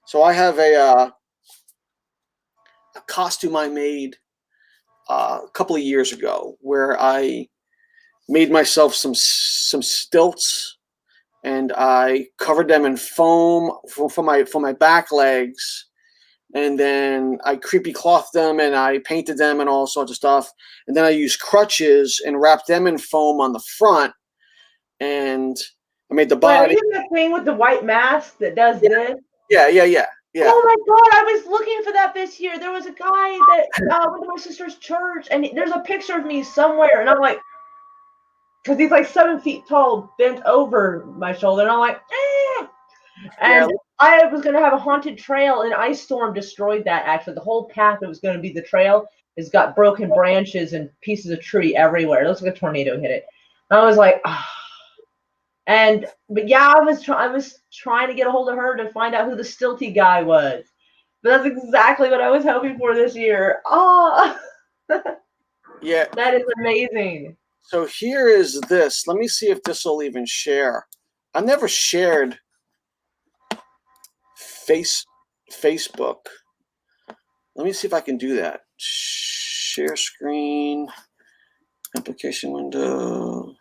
so I have a costume I made a couple of years ago where I made myself some stilts and I covered them in foam for my back legs, and then I creepy clothed them and I painted them and all sorts of stuff, and then I used crutches and wrapped them in foam on the front, and I made the body. But are you the thing with the white mask that does this? Yeah. Oh my God, I was looking for that this year. There was a guy that went to my sister's church, and there's a picture of me somewhere, and I'm like, because he's like 7 feet tall, bent over my shoulder, and I'm like, eh. And I was going to have a haunted trail, and ice storm destroyed that, actually. The whole path that was going to be the trail has got broken branches and pieces of tree everywhere. It looks like a tornado hit it. And I was like, ah. But yeah, I was trying to get a hold of her to find out who the stilty guy was. But that's exactly what I was hoping for this year. Oh, yeah, that is amazing. So here is this. Let me see if this will even share. I never shared Facebook. Let me see if I can do that. Share screen, application window,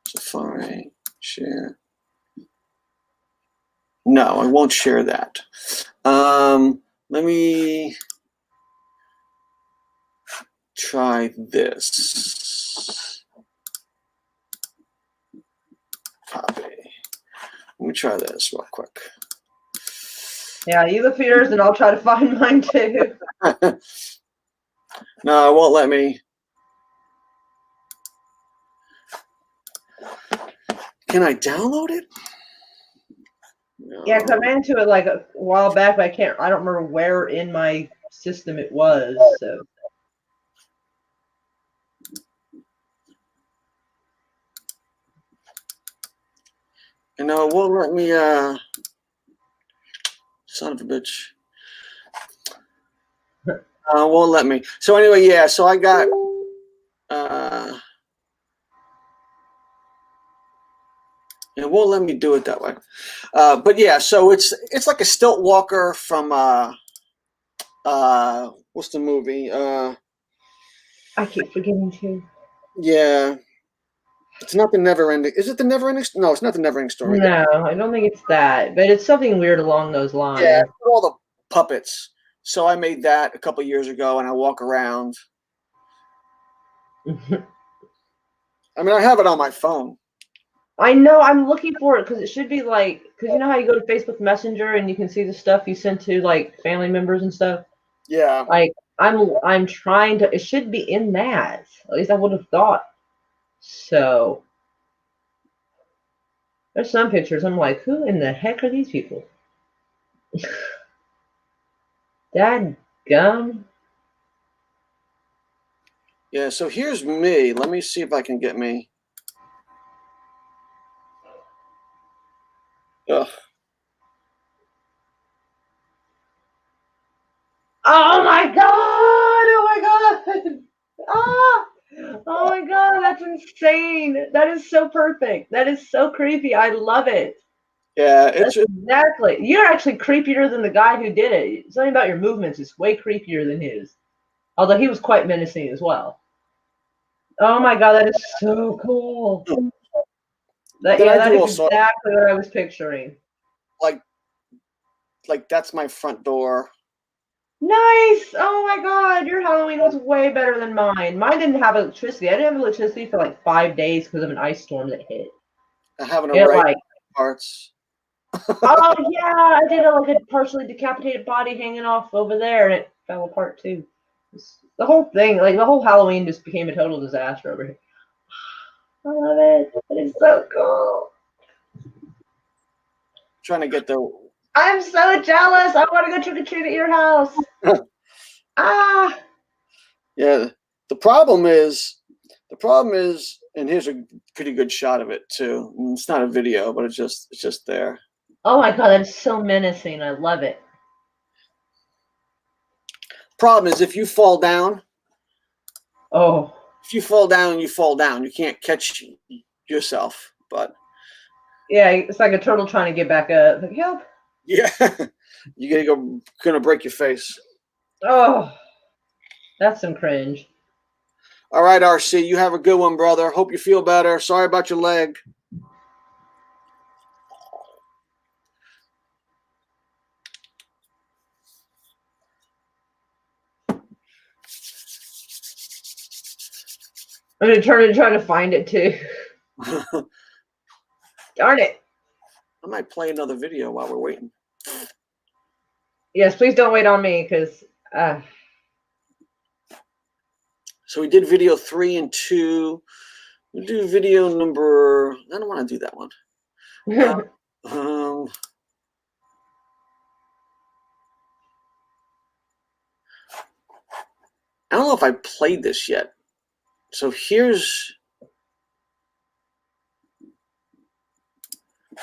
Safari, share. No, I won't share that. Let me try this. Copy. Let me try this real quick. Yeah, you look for yours and I'll try to find mine too. No, it won't let me. Can I download it? No. Yeah, because I ran into it like a while back, but I don't remember where in my system it was. So. You know, it won't let me, son of a bitch. Won't let me. So anyway, yeah, so I got, it won't let me do it that way. But yeah, so it's like a stilt walker from, what's the movie? I keep forgetting too. Yeah. It's not the Never Ending. Is it the Never Ending? No, it's not the Never Ending Story. No, I don't think it's that, but it's something weird along those lines. Yeah, all the puppets. So I made that a couple years ago, and I walk around. I mean, I have it on my phone. I know. I'm looking for it because it should be like, because you know how you go to Facebook Messenger and you can see the stuff you sent to like family members and stuff. Yeah. Like I'm trying to. It should be in that. At least I would have thought. So there's some pictures. I'm like, who in the heck are these people? Dadgum. Yeah, so here's me. Let me see if I can get me. Ugh. Oh my god! Oh my god! Ah! Oh my god, that's insane. That is so perfect. That is so creepy. I love it. Yeah, it's exactly. You're actually creepier than the guy who did it. Something about your movements is way creepier than his. Although he was quite menacing as well. Oh my god, that is so cool. That, Then yeah, I that do is also exactly what I was picturing. like that's my front door. Nice! Oh my god, your Halloween was way better than mine. Mine didn't have electricity. I didn't have electricity for like 5 days because of an ice storm that hit. I have an It array like, of parts. oh yeah, I did a partially decapitated body hanging off over there, and it fell apart too. The whole thing, like the whole Halloween, just became a total disaster over here. I love it. It is so cool. Trying to get the I'm so jealous. I want to go trick or treat at your house. Ah. yeah. The problem is, and here's a pretty good shot of it too. And it's not a video, but it's just there. Oh my god, that is so menacing. I love it. Problem is, if you fall down, Oh. you fall down. You can't catch yourself. But Yeah, it's like a turtle trying to get back up. Like, help. yeah, you're gonna break your face. Oh. That's some cringe. All right, RC, you have a good one, brother. Hope you feel better. Sorry about your leg. I'm gonna turn and try to find it too. Darn it. I might play another video while we're waiting. Yes, please don't wait on me, because So we did video 3 and 2. We'll do video number. I don't want to do that one. I don't know if I played this yet. So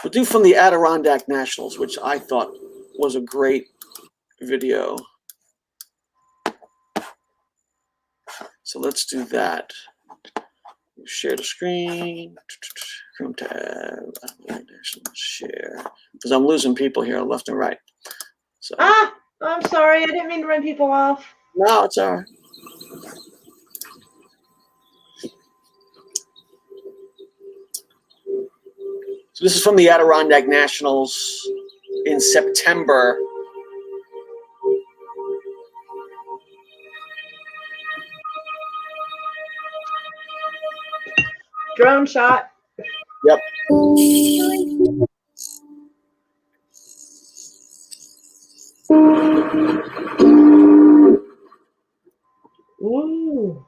we'll do from the Adirondack Nationals, which I thought was a great video. So let's do that. Share the screen. Chrome tab. Share. Because I'm losing people here left and right. So I'm sorry. I didn't mean to run people off. no, it's all right. So this is from the Adirondack Nationals in September. Drone shot. Yep. Ooh.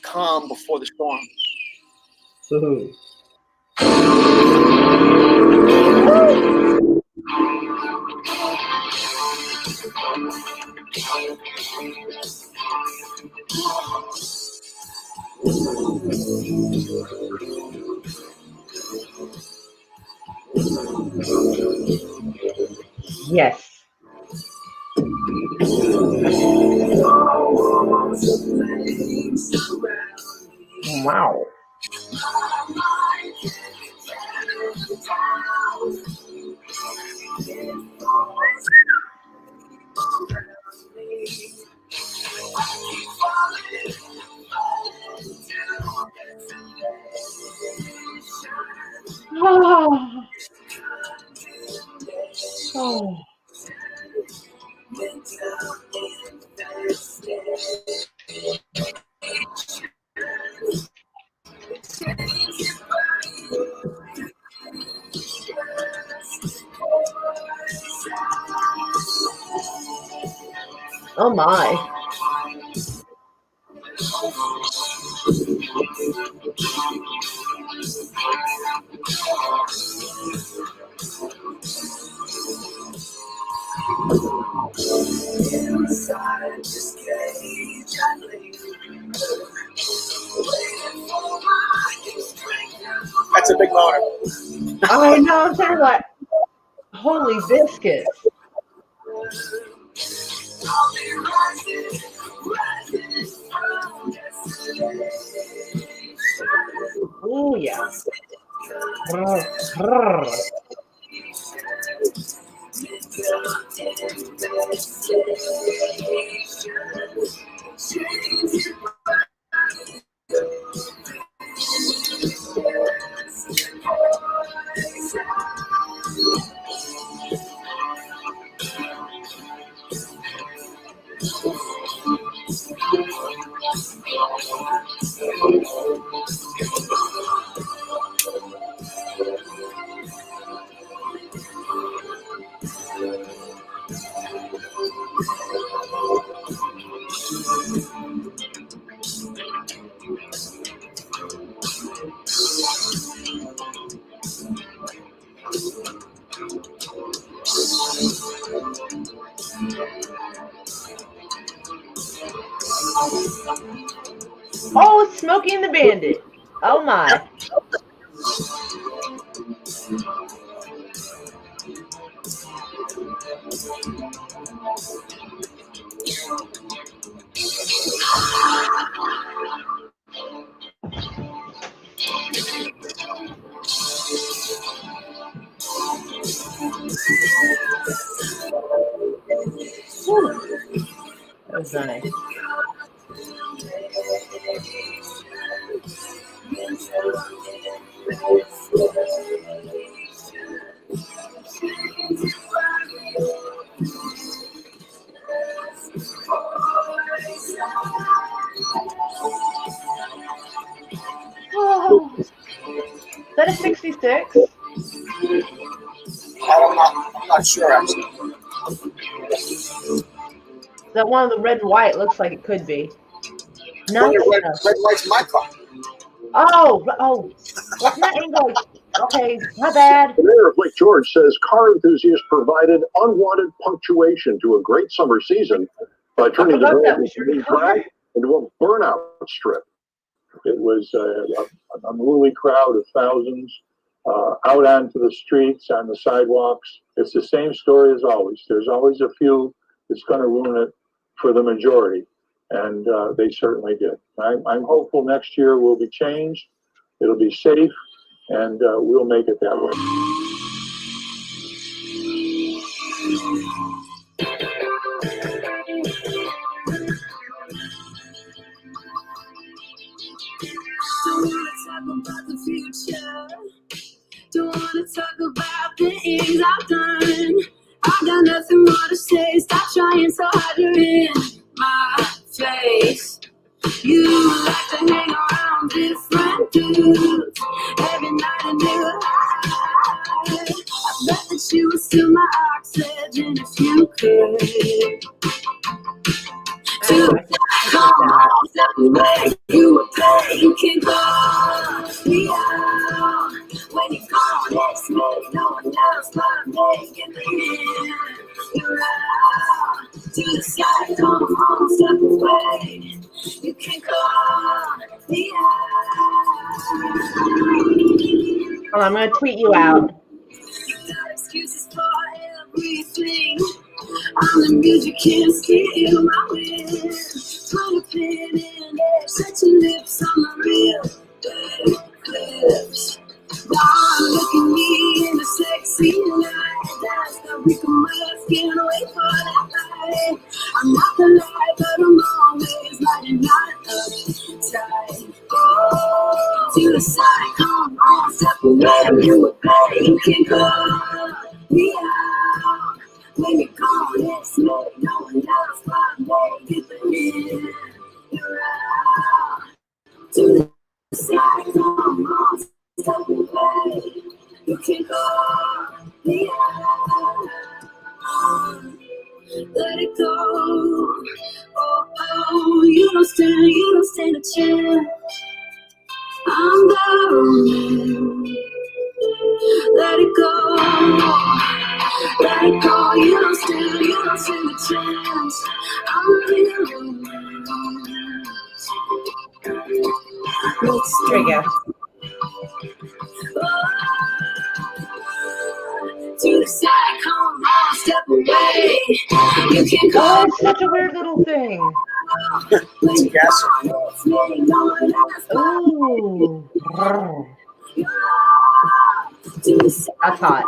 Calm before the storm. Ooh. Yes. Wow. Oh. Oh. Oh my. That's a big motor. I know. I'm saying like, holy biscuits. Oh yeah. Oh, it's Smokey and the Bandit. Oh my. That was nice. Oh, is that a 66? I'm not sure actually. Is that one of the red and white? Looks like it could be. Nice Red stuff. light's my car. Oh, well, from that angle. Okay, my bad. The mayor of Lake George says car enthusiasts provided unwanted punctuation to a great summer season by turning the forgot that road was your car. drag into a burnout strip. It was an unruly crowd of thousands out onto the streets, on the sidewalks. It's the same story as always. There's always a few that's going to ruin it for the majority, and they certainly did. I'm hopeful next year will be changed. It'll be safe, and we'll make it that way. Don't wanna talk about the future. Don't wanna talk about the things I've done. I got nothing more to say. Stop trying so hard to in my face. You like to hang around different dudes every night and new high. I bet that you would steal my oxygen if you could. Come on, step away, you would pay. You can call me out when you call next me. No one else but me. Get the hand, you're out to the side. Come on, step away. You can call me out. Hold on, I'm gonna tweet you out. You got excuses for everything. I'm the music, can't steal my wind. Put a pin in it, set your lips on the real lips. Now look at me in the sexy light. That's the weak of my skin, wait for that light. I'm not the light, but I'm always lighting up tight. Oh, to the side, come on, step away, you would pay. You can call me out. When you call it's me, no one else but me. Get the hand, you're out to the side, come on, step away. You can call me out. Let it go. Oh, you don't stand a chance. I'm down. Let it go. Let it go. You don't stand a chance. I'm real. There you go. To the side, come on, step away. You can go. Oh, it's such a weird little thing. It's a gas. Ooh. That's hot.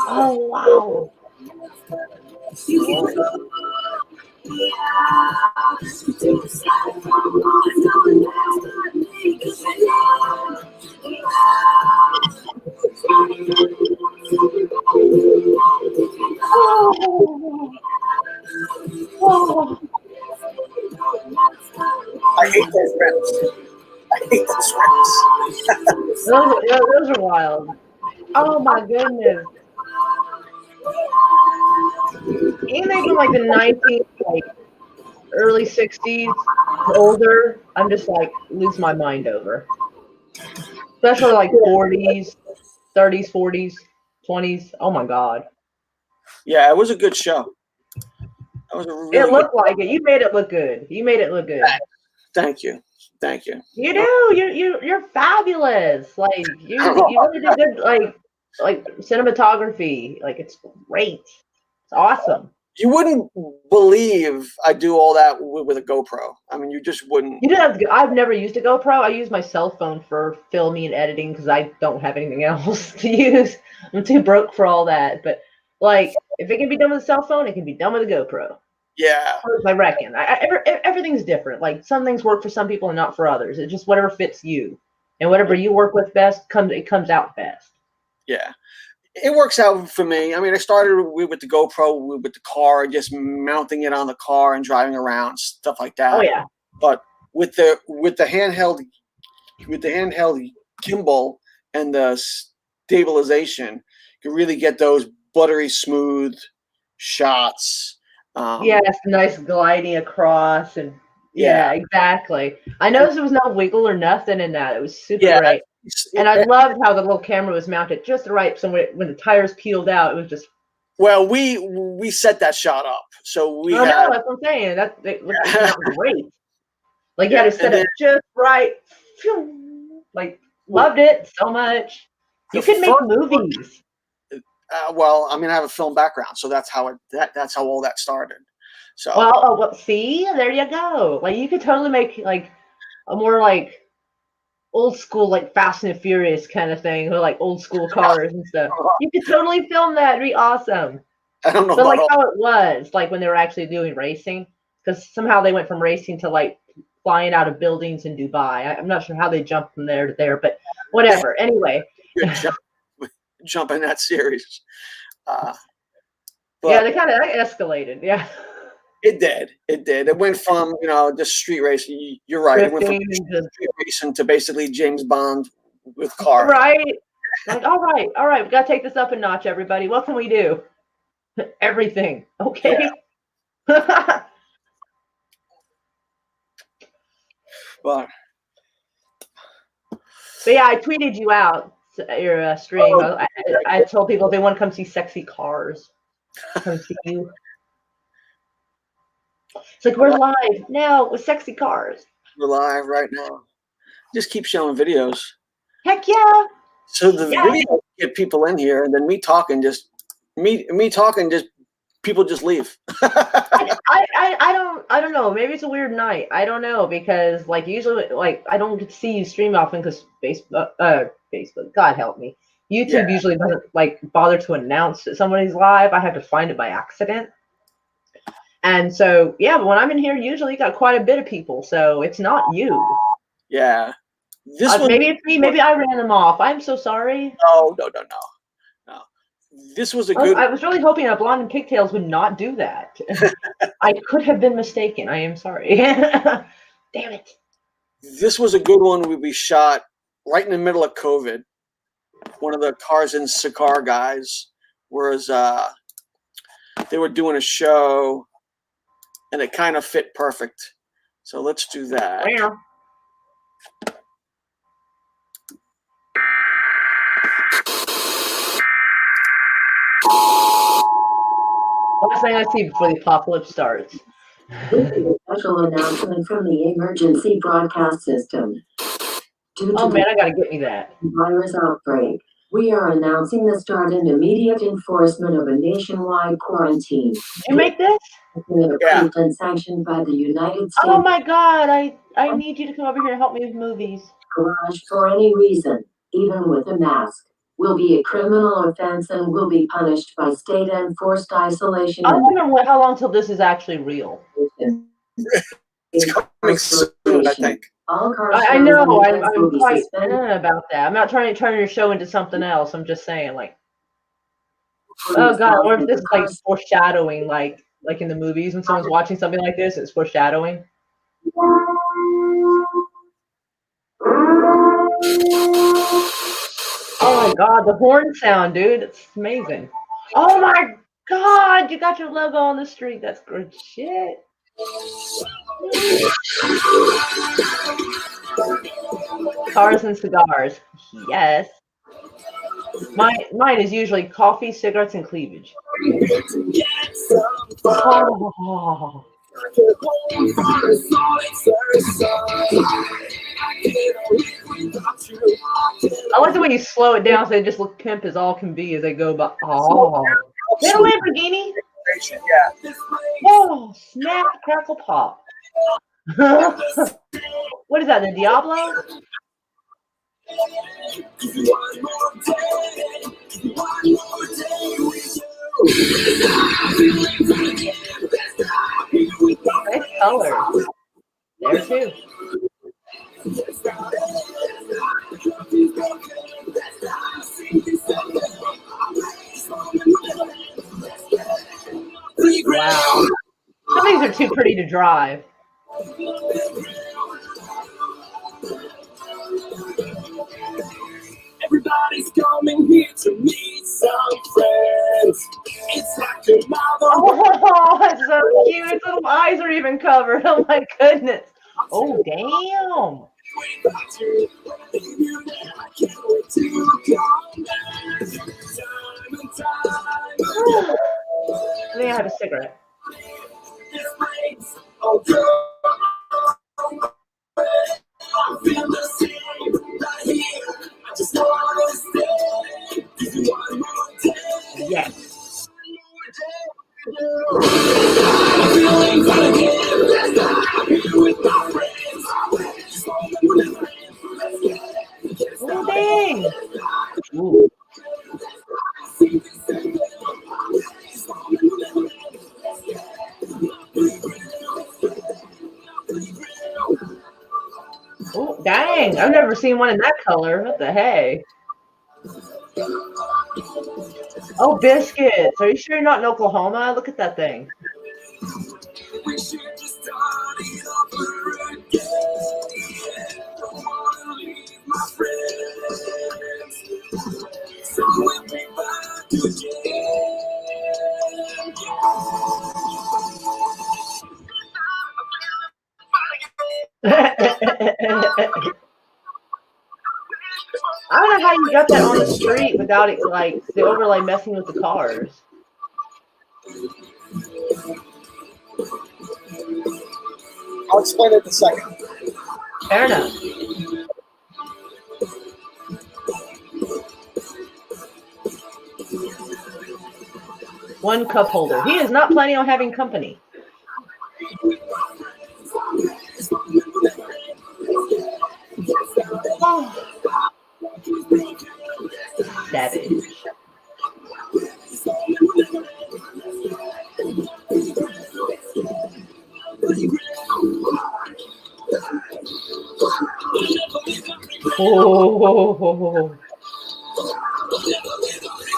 Oh wow. Oh. I hate those rips. I hate those rips. Those are wild. Oh my goodness. Even from like the early 60s older, I'm just like lose my mind over. Especially like 40s, 30s, 40s, 20s. Oh my god. Yeah, it was a good show. That was a really It looked like it. You made it look good. You made it look good. Thank you. Thank you. You do. You're fabulous. Like you really did good. Like cinematography. Like it's great. It's awesome. You wouldn't believe I do all that with a GoPro. I mean, you just wouldn't. You didn't have to, I've never used a GoPro. I use my cell phone for filming and editing because I don't have anything else to use. I'm too broke for all that. But like, if it can be done with a cell phone, it can be done with a GoPro. Yeah. I reckon. Everything's different. Like some things work for some people and not for others. It's just whatever fits you, and whatever you work with best comes out best. Yeah. It works out for me. I mean, I started with the GoPro with the car, just mounting it on the car and driving around, stuff like that. Oh yeah. But with the handheld gimbal and the stabilization, you can really get those buttery smooth shots. Yes, nice gliding across, and yeah, exactly. I noticed there was no wiggle or nothing in that. It was super great. And I loved how the little camera was mounted just right. So when the tires peeled out, it was just. Well, we set that shot up, so we. I know, that's what I'm saying. It was great. Like you had to set it just right. Like loved it so much. You could make movies. Well, I mean, I have a film background, so that's how that's how all that started. So. Well, see, there you go. Like you could totally make like a more like old school, like Fast and Furious kind of thing, or like old school cars and stuff. You could totally film that. It'd be awesome. I don't know. But like how it was, like when they were actually doing racing, because somehow they went from racing to like flying out of buildings in Dubai. I'm not sure how they jumped from there to there, but whatever. Anyway. Jump in that series. Yeah, they kind of escalated. Yeah. It did. It went from, just street racing. You're right. It went from street racing to basically James Bond with cars. Right. Like, all right. We got to take this up a notch, everybody. What can we do? Everything. Okay. Yeah. But yeah, I tweeted you out your stream. I told people if they want to come see sexy cars, come see you. It's like we're live now with sexy cars. We're live right now. Just keep showing videos. Heck yeah! So the video get people in here, and then me talking, just people just leave. I don't know. Maybe it's a weird night. I don't know because like usually like I don't get to see you stream often because Facebook. God help me. YouTube usually doesn't like bother to announce that somebody's live. I have to find it by accident. And so, yeah, but when I'm in here, usually got quite a bit of people. So it's not you. Yeah. Maybe it's me. Maybe I ran them off. I'm so sorry. No. This was a good. I was really hoping that Blonde and Pigtails would not do that. I could have been mistaken. I am sorry. Damn it. This was a good one. We shot right in the middle of COVID. One of the Cars and Cigar guys was they were doing a show. And it kind of fit perfect. So let's do that. Yeah. Last thing I see before the apocalypse starts. Special announcement from the emergency broadcast system. Oh man, I gotta get me that. Virus outbreak. We are announcing the start and immediate enforcement of a nationwide quarantine. Did you make this? Yeah. Approved and sanctioned by the United States Oh my God, I need you to come over here and help me with movies. garage for any reason, even with a mask, will be a criminal offense and will be punished by state enforced isolation I and wonder how long till this is actually real. It's coming soon, I think. All car I shows and know, events will I'm be quite suspended. about that. I'm not trying to turn your show into something else. I'm just saying, like, oh God, I wonder if this is like foreshadowing, like in the movies when someone's watching something like this, it's foreshadowing. Oh my God, the horn sound, dude, it's amazing. Oh my God, you got your logo on the street. That's good shit. Cars and cigars. Yes. Mine is usually coffee, cigarettes, and cleavage. Oh. I like the way you slow it down so they just look pimp as all can be as they go by. Oh. Get away, Lamborghini. Yeah. Oh, snap, crackle, pop. What is that, the Diablo? Nice color. There too. Wow. Some of these are too pretty to drive. Everybody's coming here to meet some friends. It's like a Oh, that's so cute. Its little eyes are even covered. Oh my goodness. Oh, damn. I think I have a cigarette. Yes. Oh, dang. Ooh. Oh, dang. I've never seen one in that color. What the hey? Oh, biscuits. Are you sure you're not in Oklahoma? Look at that thing. I don't know how you got that on the street without it, like, the overlay messing with the cars. I'll explain it in a second. Fair enough. One cup holder. He is not planning on having company. Oh. Savage. Oh.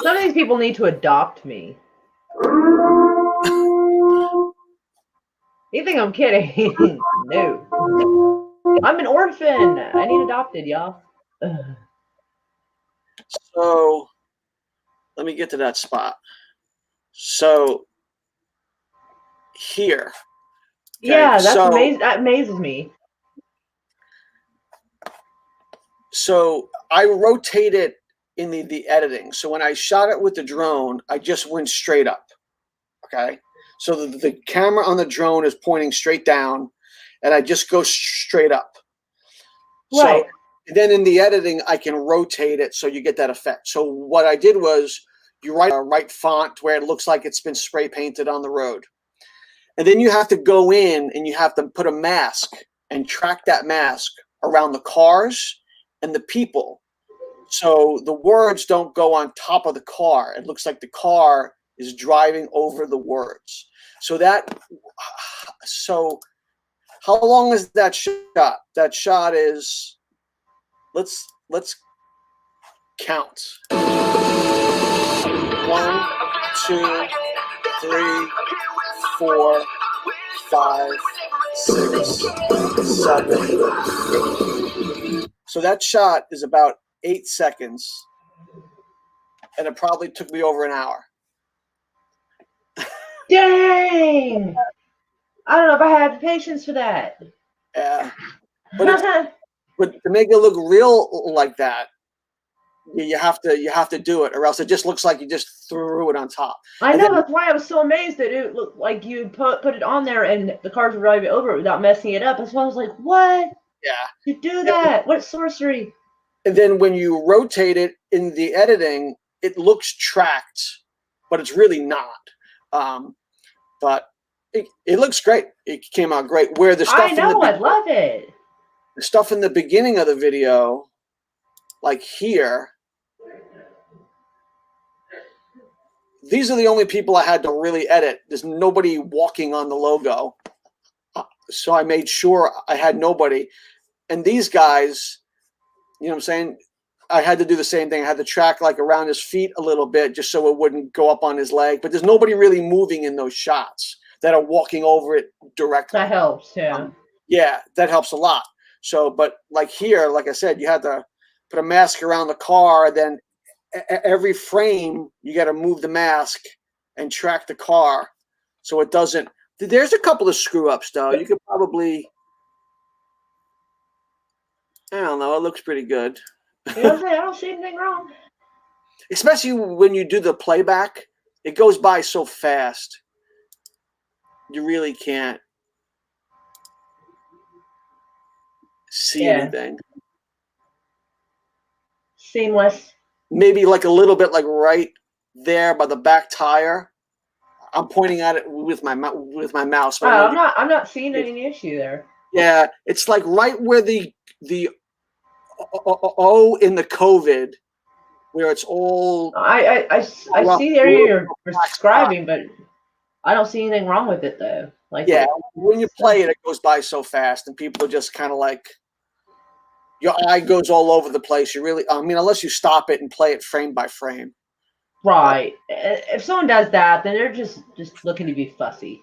Some of these people need to adopt me. You think I'm kidding? No. I'm an orphan. I need adopted, y'all. So let me get to that spot. So here. Okay, yeah, that's so, amazing. That amazes me. So I rotate it in the editing. So when I shot it with the drone, I just went straight up. Okay. So the camera on the drone is pointing straight down and I just go straight up. Right. So And then in the editing, I can rotate it so you get that effect. So what I did was you write a right font where it looks like it's been spray painted on the road. And then you have to go in and you have to put a mask and track that mask around the cars and the people. So the words don't go on top of the car. It looks like the car is driving over the words. So how long is that shot? That shot is, let's count. 1, 2, 3, 4, 5, 6, 7. So that shot is about 8 seconds, and it probably took me over an hour. Dang! I don't know if I have the patience for that. Yeah, but to make it look real like that, you have to do it, or else it just looks like you just threw it on top. I know, that's why I was so amazed that it looked like you put it on there and the cars were driving over it without messing it up. That's why I was like, what? Yeah. You do that? What sorcery? And then when you rotate it in the editing, it looks tracked, but it's really not. But it looks great. It came out great. Where the stuff I know, I love it. The stuff in the beginning of the video, like here, these are the only people I had to really edit. There's nobody walking on the logo. So I made sure I had nobody. And these guys, you know what I'm saying? I had to do the same thing. I had to track like around his feet a little bit just so it wouldn't go up on his leg. But there's nobody really moving in those shots that are walking over it directly. That helps, yeah. Yeah, that helps a lot. So, but like here, like I said, you had to put a mask around the car. Then every frame, you got to move the mask and track the car so it doesn't. There's a couple of screw ups, though. You could probably, I don't know, it looks pretty good. You know what I'm saying? I don't see anything wrong. Especially when you do the playback, it goes by so fast. You really can't see anything. Seamless. Maybe like a little bit like right there by the back tire. I'm pointing at it with my mouse. Oh, I'm not seeing any issue there. Yeah, it's like right where the O in the COVID, where it's all. I see the area you're describing, but I don't see anything wrong with it though. Like, yeah, when you play it, it goes by so fast, and people are just kind of like, your eye goes all over the place. You really, I mean, unless you stop it and play it frame by frame. Right. If someone does that, then they're just looking to be fussy.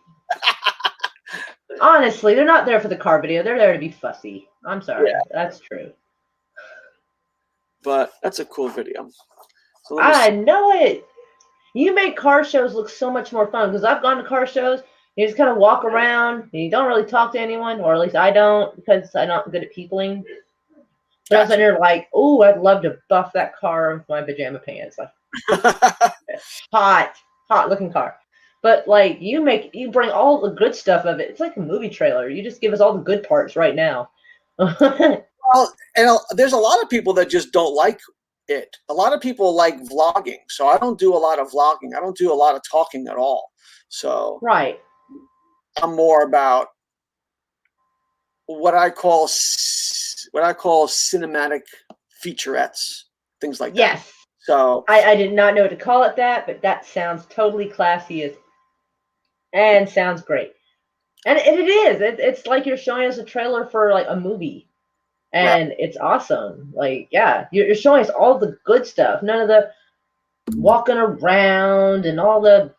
Honestly, they're not there for the car video. They're there to be fussy. I'm sorry. Yeah. That's true. But that's a cool video. So I know it. You make car shows look so much more fun, because I've gone to car shows. You just kind of walk around and you don't really talk to anyone, or at least I don't, because I'm not good at peopling. But I was in there like, oh, I'd love to buff that car with my pajama pants. Like, hot looking car. But like you bring all the good stuff of it. It's like a movie trailer. You just give us all the good parts right now. Well, and there's a lot of people that just don't like it. A lot of people like vlogging, so I don't do a lot of vlogging. I don't do a lot of talking at all. So right, I'm more about what I call cinematic featurettes, things like that. Yes. So I did not know to call it that, but that sounds totally classy and sounds great. And it is. It's like you're showing us a trailer for like a movie. And right. It's awesome. Like, yeah, you're showing us all the good stuff. None of the walking around and all the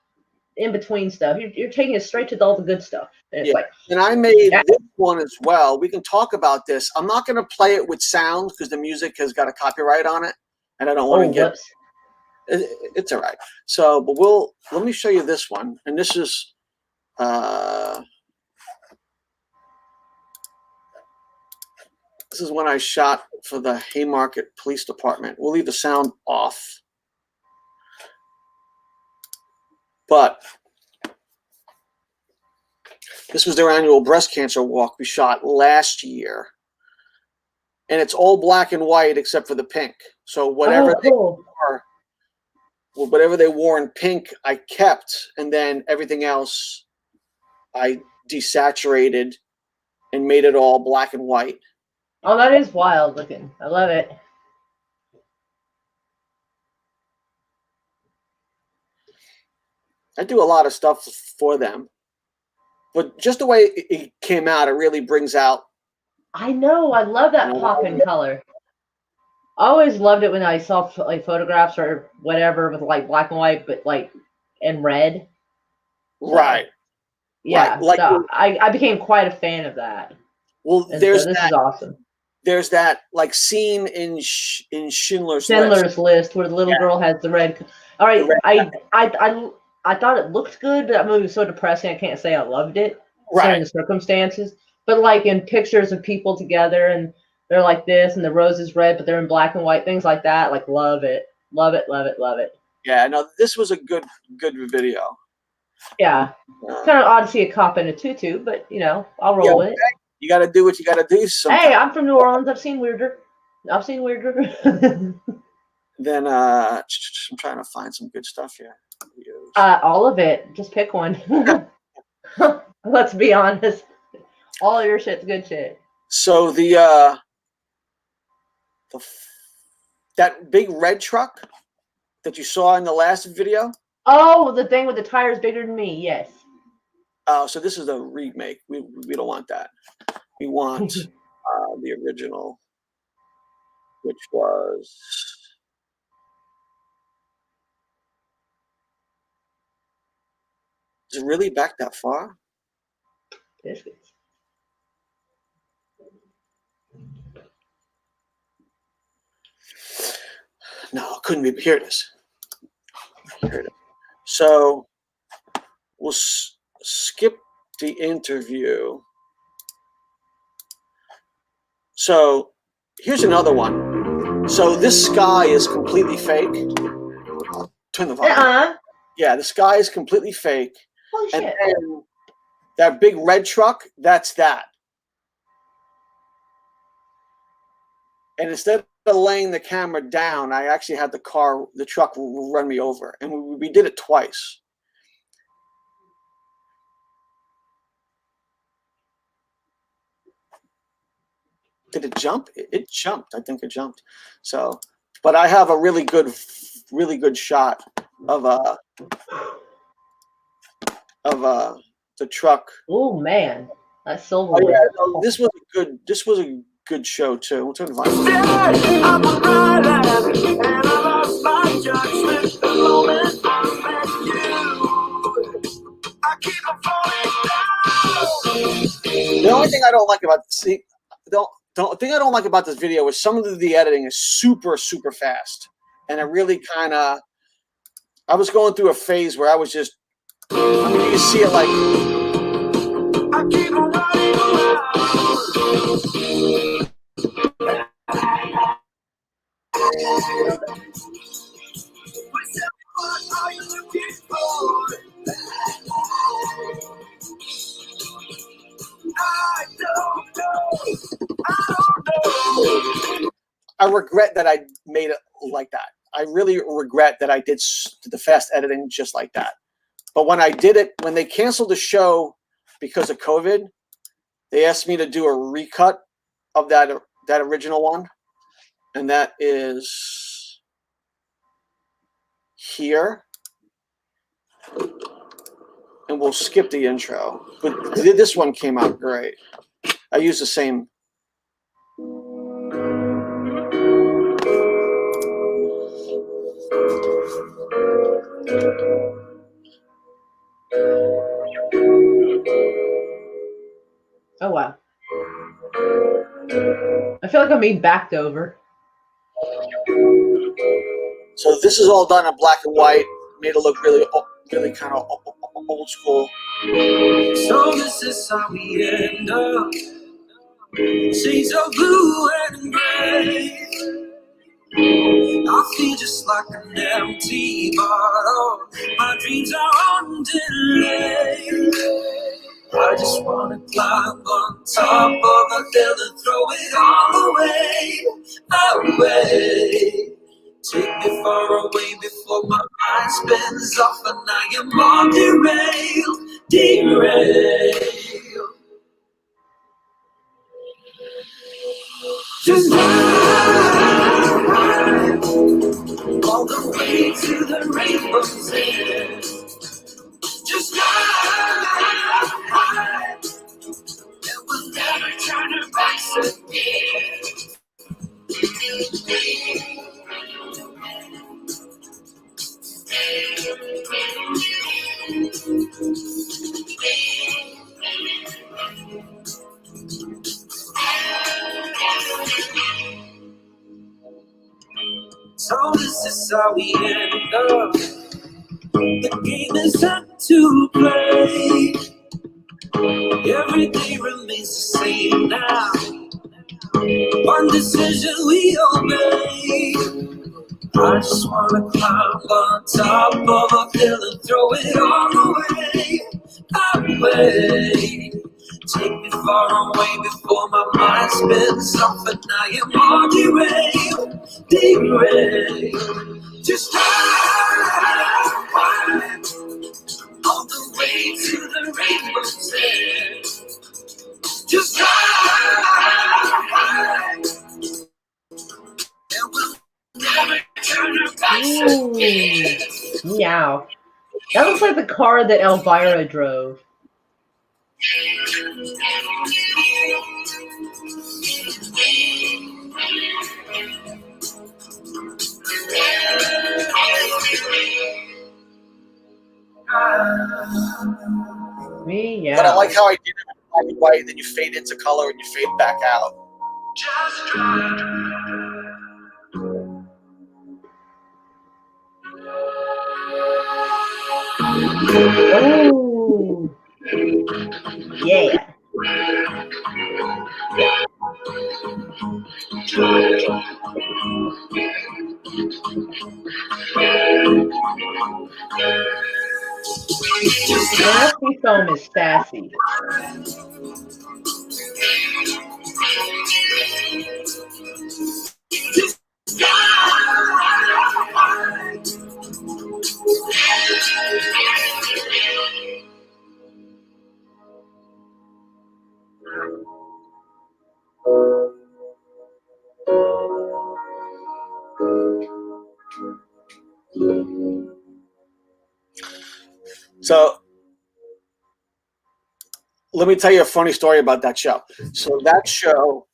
in-between stuff. You're taking us straight to all the good stuff. And it's like, and I made this one as well. We can talk about this. I'm not going to play it with sound because the music has got a copyright on it. And I don't want to get it's all right. So, but let me show you this one. And this is when I shot for the Haymarket Police Department. We'll leave the sound off. But this was their annual breast cancer walk we shot last year. and it's all black and white except for the pink. So whatever cool. whatever they wore in pink, I kept, and then everything else I desaturated and made it all black and white. Oh, that is wild looking. I love it. I do a lot of stuff for them, but just the way it came out, it really brings out. I know. I love that pop in color. I always loved it when I saw like photographs or whatever with like black and white, but like in red. Right. Yeah. Right. Like so I became quite a fan of that. Well, And there's so this that. is awesome. There's that like scene in Schindler's List where the little girl has the red. All right. I thought it looked good, but that movie was so depressing. I can't say I loved it considering the circumstances. But like in pictures of people together and they're like this and the rose is red, but they're in black and white, things like that. Like love it. Love it, love it, love it. Yeah, no, this was a good video. Yeah. Kind of odd to see a cop in a tutu, but you know, I'll roll with it. You gotta do what you gotta do sometimes. Hey, I'm from New Orleans. I've seen weirder. Then I'm trying to find some good stuff here. All of it. Just pick one. Let's be honest. All of your shit's good shit. So that big red truck that you saw in the last video. Oh, the thing with the tires bigger than me. Yes. Oh, so this is a remake. We don't want that. We want the original, which was. Is it really back that far? Biscuits. No, it couldn't be. Here it is. Here it is. So we'll skip the interview. So here's another one. So this sky is completely fake. Turn the volume. Yeah, the sky is completely fake. Holy shit. And then that big red truck, that's that. And instead of laying the camera down, I actually had the truck run me over. And we did it twice. Did it jump? It jumped. I think it jumped. So, but I have a really good shot of the truck. Oh man, that's silver. Oh, yeah, no, this was a good show too. We'll turn the volume. The only thing I don't like about the thing I don't like about this video is some of the editing is super fast, and it really kind of. I was going through a phase where I was just. I mean, you can see it like. I keep on running I regret that I made it like that. I really regret that I did the fast editing just like that. But when I did it, when they canceled the show because of COVID, they asked me to do a recut of that original one. And that is here. And we'll skip the intro. But this one came out great. I used the same. Oh wow. I feel like I'm being backed over. So this is all done in black and white. Made it look really kind of old school. So this is how we end up. Shades of blue and gray. I feel just like an empty bottle. My dreams are on delay. I just wanna climb on top of a hill and throw it all away. Take me far away before my mind spins off and I am all derailed. Just ride all the way to the rainbow's end. Just ride, and we'll never turn our backs again. So this is how we end up. The game is set to play. Every day remains the same now. One decision we obey. I just wanna climb on top of a hill and throw it all away. Take me far away before my mind spins off and I am all derailed. Just ride all the way to the rainbow's end. Just ride, and we'll never turn our backs again. Meow. That looks like the car that Elvira drove. Meow. But I like how I did it in black and white, and then you fade into color and you fade back out. Oh. Yeah. Nasty film is sassy. So let me tell you a funny story about that show. So that show,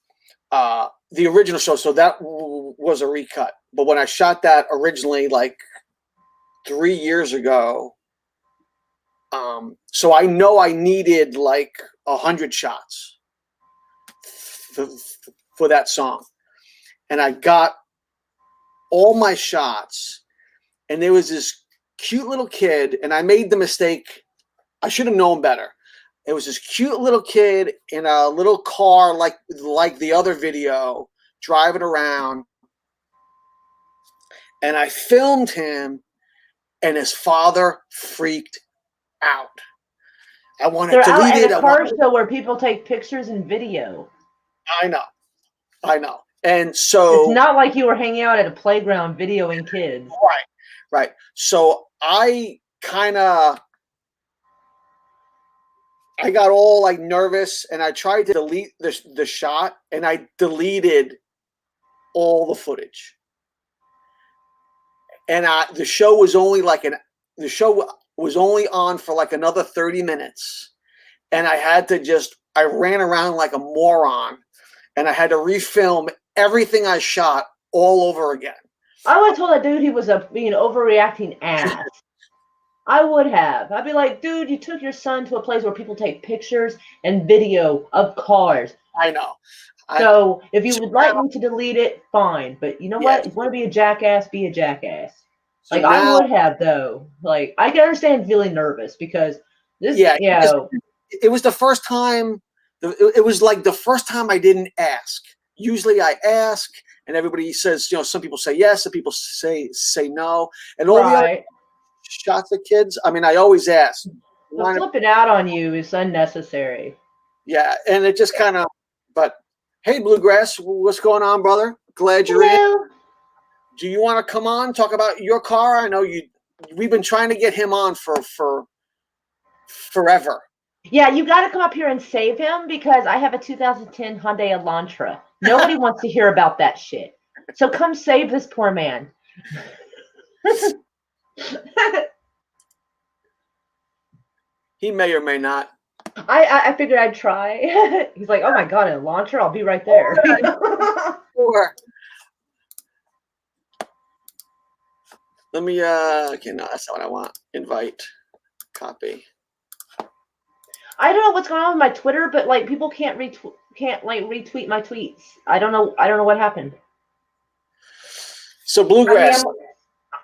the original show, so that was a recut. But when I shot that originally, like 3 years ago, so I know I needed like 100 shots for that song. And I got all my shots, and there was this cute little kid, and I made the mistake. I should have known better. It was this cute little kid in a little car, like the other video, driving around. And I filmed him, and his father freaked out. I want to delete it. At a car show where people take pictures and video. I know. And so it's not like you were hanging out at a playground videoing kids. Right. So I got all like nervous, and I tried to delete the shot, and I deleted all the footage. And the show was only on for like another 30 minutes. And I ran around like a moron, and I had to refilm everything I shot all over again. I would have told that dude he was being overreacting ass. I would have. I'd be like, dude, you took your son to a place where people take pictures and video of cars. I know. So if you would like me to delete it, fine. But you know what? If you want to be a jackass, be a jackass. So like I would have, though. Like I can understand feeling nervous because this. It was the first time. It was like the first time I didn't ask. Usually I ask, and everybody says, some people say yes, some people say no, and all the other shots of kids. I mean, I always ask, But flipping out on you is unnecessary. Yeah, and it just kind of. But hey, Bluegrass, what's going on, brother? Glad you're in. Hello. Do you want to come on, talk about your car? I know you. We've been trying to get him on for forever. Yeah, you got to come up here and save him because I have a 2010 Hyundai Elantra. Nobody wants to hear about that shit. So come save this poor man. He may or may not. I figured I'd try. He's like, oh my God, an Elantra? I'll be right there. Sure. Let me, okay, no, that's not what I want. Invite, copy. I don't know what's going on with my Twitter, but like people can't retweet my tweets. I don't know what happened. So Bluegrass.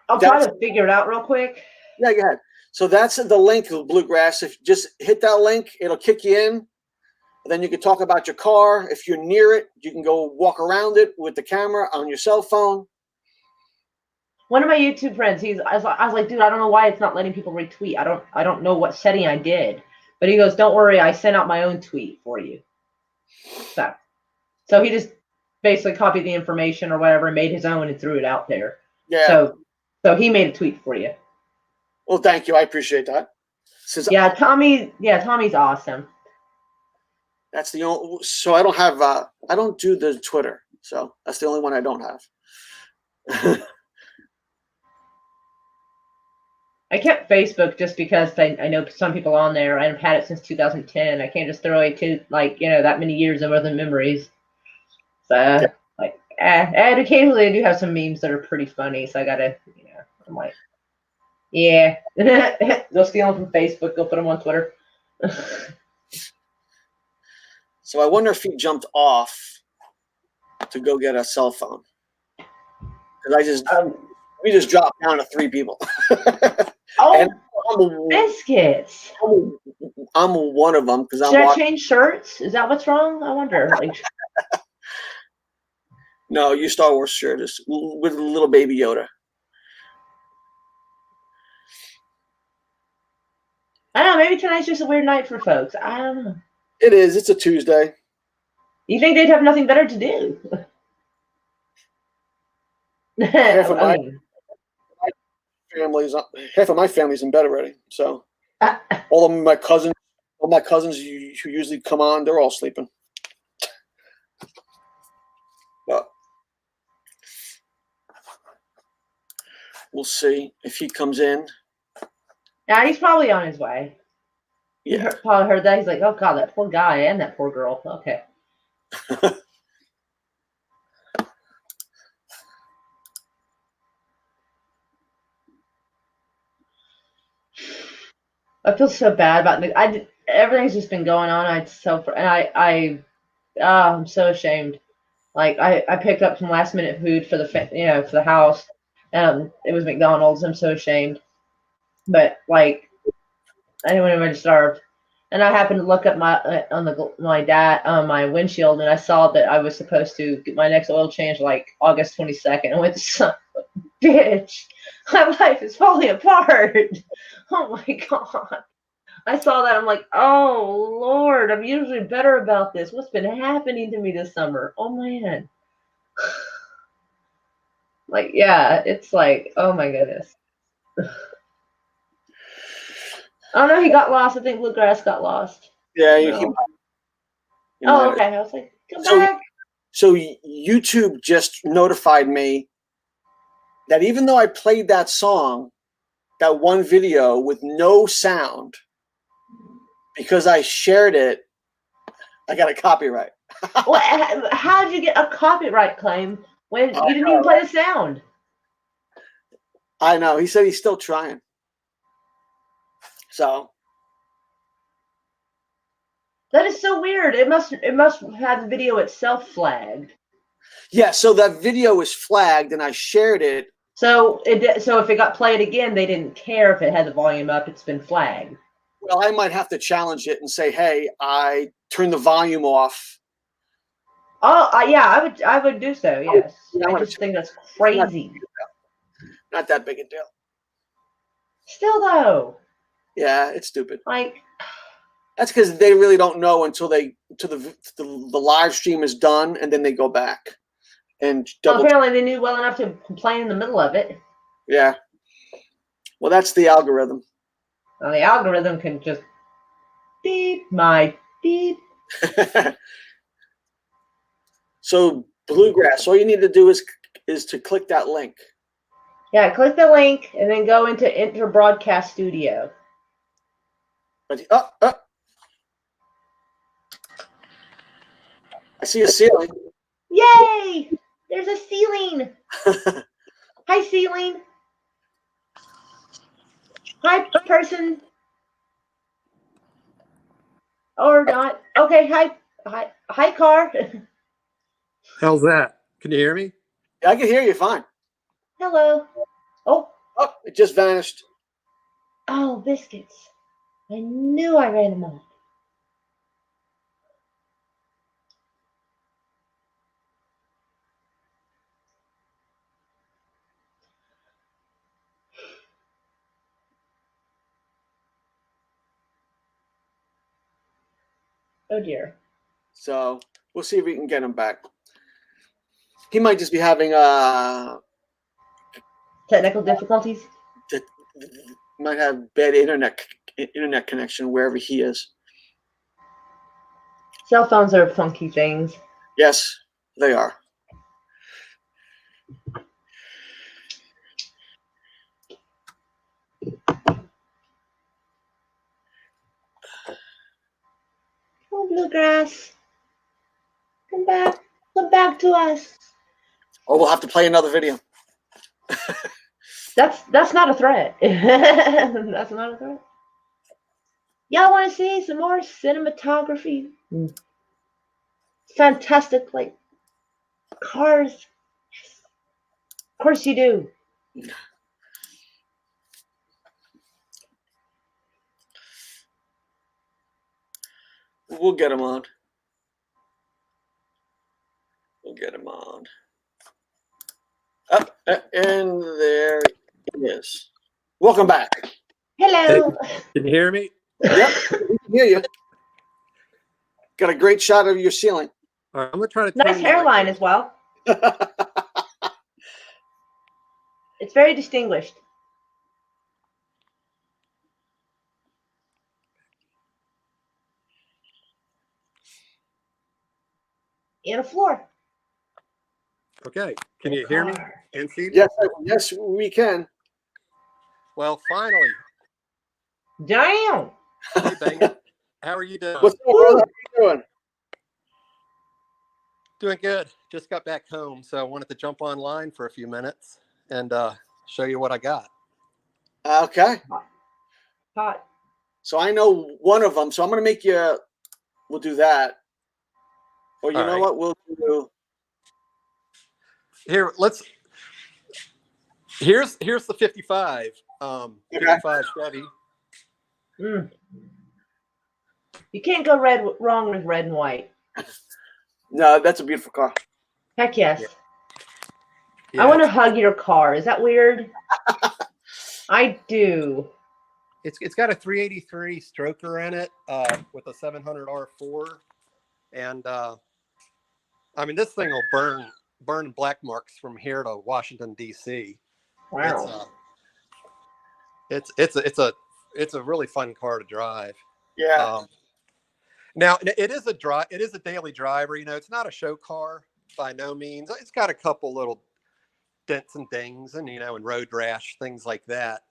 I'll try to figure it out real quick. Yeah, go ahead. So that's the link of Bluegrass. If you just hit that link, it'll kick you in. And then you can talk about your car. If you're near it, you can go walk around it with the camera on your cell phone. One of my YouTube friends, I was like, dude, I don't know why it's not letting people retweet. I don't know what setting I did. But he goes, don't worry, I sent out my own tweet for you. So he just basically copied the information or whatever, made his own and threw it out there. Yeah. So he made a tweet for you. Well, thank you. I appreciate that. Tommy's awesome. That's the only. So I don't have. I don't do the Twitter. So that's the only one I don't have. I kept Facebook just because I know some people on there. I've had it since 2010. I can't just throw away that many years of other memories. So and occasionally I do have some memes that are pretty funny. So I gotta, I'm like, yeah, go steal them from Facebook. Go put them on Twitter. So I wonder if he jumped off to go get a cell phone. Because we just dropped down to 3 people. Biscuits. I'm one of them because I'm. Should I change shirts? Is that what's wrong? I wonder. No, your Star Wars shirt is with a little baby Yoda. I don't know. Maybe tonight's just a weird night for folks. I don't know. It is. It's a Tuesday. You think they'd have nothing better to do? Half of my family's in bed already. So all of my cousins who usually come on, they're all sleeping. But we'll see if he comes in. Yeah, he's probably on his way. Yeah. He probably heard that. He's like, oh God, that poor guy and that poor girl. Okay. I feel so bad about everything's just been going on. I'm so ashamed. Like I picked up some last minute food for the house. It was McDonald's. I'm so ashamed. But like I didn't want anybody to starve. And I happened to look up my windshield, and I saw that I was supposed to get my next oil change like August 22nd. I went, son of a bitch, my life is falling apart. Oh my God. I saw that. I'm like, oh Lord, I'm usually better about this. What's been happening to me this summer? Oh man. Like, yeah, it's like, oh my goodness. I don't know. He got lost. I think Bluegrass got lost. Yeah. Okay. I was like, come back. So YouTube just notified me that even though I played that song, that one video with no sound, because I shared it, I got a copyright. Well, how did you get a copyright claim when you didn't even play the sound? I know. He said he's still trying. So that is so weird. It must have the video itself flagged. Yeah, so that video is flagged, and I shared it. So if it got played again, they didn't care if it had the volume up. It's been flagged. Well, I might have to challenge it and say, "Hey, I turned the volume off." Oh, yeah, I would do so. Yes, I just think that's crazy. Not that big a deal. Still though. Yeah, it's stupid. Like, That's because they really don't know until the live stream is done, and then they go back and double. apparently they knew well enough to complain in the middle of it. Yeah. Well, that's the algorithm. Well, the algorithm can just beep my beep. So Bluegrass, all you need to do is to click that link. Yeah, click the link and then go into Enter Broadcast Studio. But I see a ceiling. Yay! There's a ceiling. Hi, ceiling. Hi, person. Or not. Okay, hi, car. How's that? Can you hear me? I can hear you fine. Hello. Oh, It just vanished. oh, biscuits. I knew I ran them off. Oh dear. So we'll see if we can get him back. He might just be having Technical difficulties? might have bad internet connection wherever he is. Cell phones are funky things. Yes, they are. Oh, Bluegrass. Come back. Come back to us. Or we'll have to play another video. That's not a threat. That's not a threat. Y'all want to see some more cinematography? Fantastic, like cars. Of course you do. We'll get him on. We'll get him on. Up and there he is. Welcome back. Hello. Can you hear me? Yep, we can hear you. Got a great shot of your ceiling. All right, I'm gonna try to. Nice hairline as well. It's very distinguished. And a floor. Okay, can you hear me and see me? Yes, we can. Well, finally. Damn. Hey, Bangin. How are you doing? What's up, brother? How you doing? Doing good. Just got back home, so I wanted to jump online for a few minutes and show you what I got. Okay. Hot. So I know one of them. So I'm going to make you. We'll do that. Or you All know right. what we'll do? Here, here's the 55. 55 Chevy. Mm. You can't go wrong with red and white. No, that's a beautiful car. Heck yes. Yeah. I want to hug your car. Is that weird? I do. It's got a 383 stroker in it with a 700 R4, and I mean this thing will burn black marks from here to Washington D.C. Wow. It's a really fun car to drive. Yeah. Now it is a daily driver. You know, it's not a show car by no means. It's got a couple little dents and dings, and and road rash, things like that.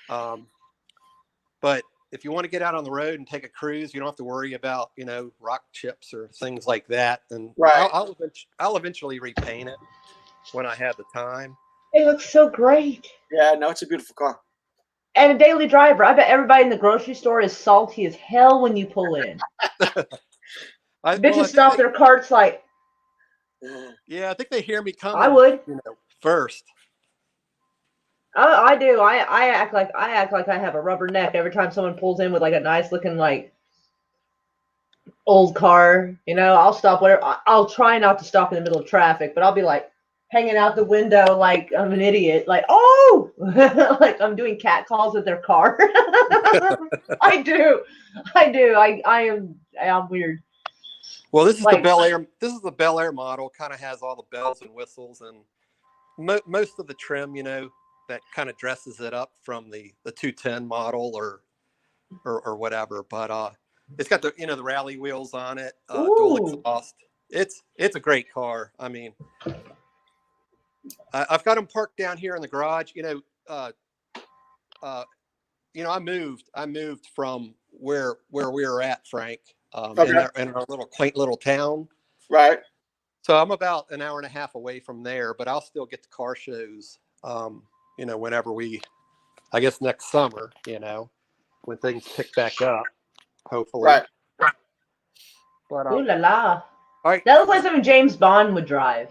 But if you want to get out on the road and take a cruise, you don't have to worry about rock chips or things like that. And Right. I'll eventually repaint it when I have the time. It looks so great. Yeah. No, it's a beautiful car. And a daily driver. I bet everybody in the grocery store is salty as hell when you pull in. Bitches stop their carts like. Yeah, I think they hear me coming. I would. First. I do. I act like I have a rubber neck every time someone pulls in with like a nice looking like old car. I'll stop whatever. I'll try not to stop in the middle of traffic, but I'll be like, hanging out the window like I'm an idiot. Like, oh, like I'm doing cat calls with their car. I do. I'm weird. Well, this is Like- the Bel Air. This is the Bel Air model. Kind of has all the bells and whistles and most of the trim, that kind of dresses it up from the 210 model or whatever. But it's got the rally wheels on it, dual Ooh. exhaust. It's a great car. I mean, I've got them parked down here in the garage. I moved from where we were at, Frank, Okay. in our little quaint little town. Right. So I'm about an hour and a half away from there, but I'll still get to car shows, whenever I guess next summer, when things pick back up, hopefully. Right. Ooh But la la. all right. That looks like something James Bond would drive.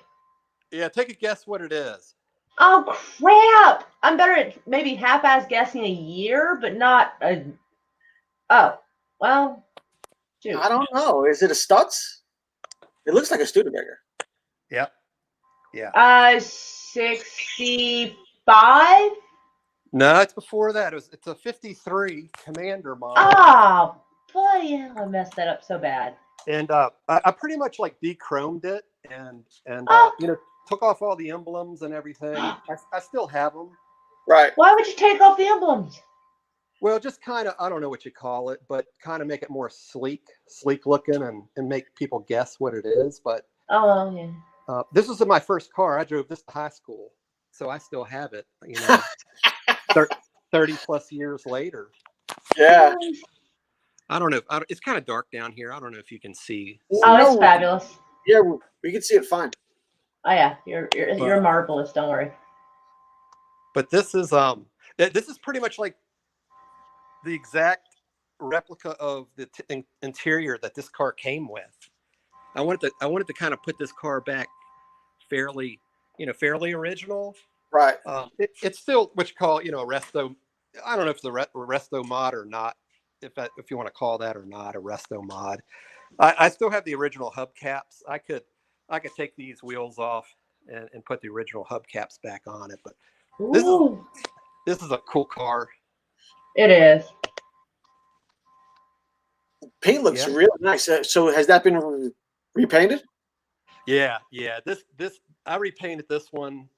Yeah, take a guess what it is. Oh crap! I'm better at maybe half-ass guessing a year, but not a. Oh, well. Shoot. I don't know. Is it a Stutz? It looks like a Studebaker. Yep. Yeah. 65. No, it's before that. It's a 53 Commander model. Oh, bloody hell! I messed that up so bad. And I pretty much like de-chromed it and took off all the emblems and everything. I still have them. Right. Why would you take off the emblems? Well, just kind of, I don't know what you call it, but kind of make it more sleek looking and make people guess what it is. But Oh yeah. this was my first car. I drove this to high school, so I still have it. 30 plus years later. Yeah. I don't know. It's kind of dark down here. I don't know if you can see. Oh, it's fabulous. Yeah, we can see it fine. Oh yeah, you're marvelous. Don't worry. But this is pretty much like the exact replica of the interior that this car came with. I wanted to kind of put this car back fairly original. Right. It's still what you call a resto. I don't know if it's a resto mod or not. If you want to call that or not a resto mod. I still have the original hubcaps. I could take these wheels off and put the original hubcaps back on it. But this is a cool car. It is. Paint looks real nice. So has that been repainted? Yeah. This I repainted this one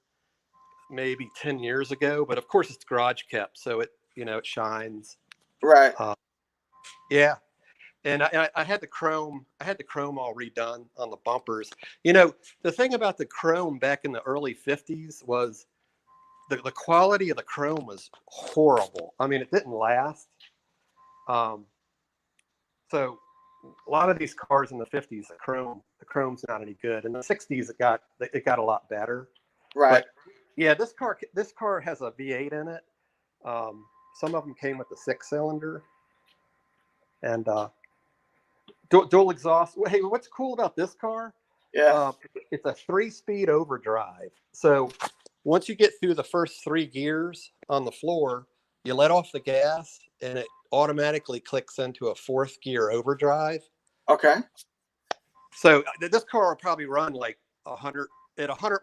maybe 10 years ago, but of course it's garage kept, so it shines. Right. Yeah. And I had the chrome all redone on the bumpers. The thing about the chrome back in the early 50s was the quality of the chrome was horrible. I mean, it didn't last. So a lot of these cars in the 50s, the chrome's not any good. In the 60s, it got a lot better. Right. But yeah, this car has a V8 in it. Some of them came with the 6-cylinder. And dual exhaust. Hey, what's cool about this car? Yeah. It's a 3-speed overdrive. So once you get through the first 3 gears on the floor, you let off the gas and it automatically clicks into a 4th gear overdrive. Okay. So this car will probably run like 100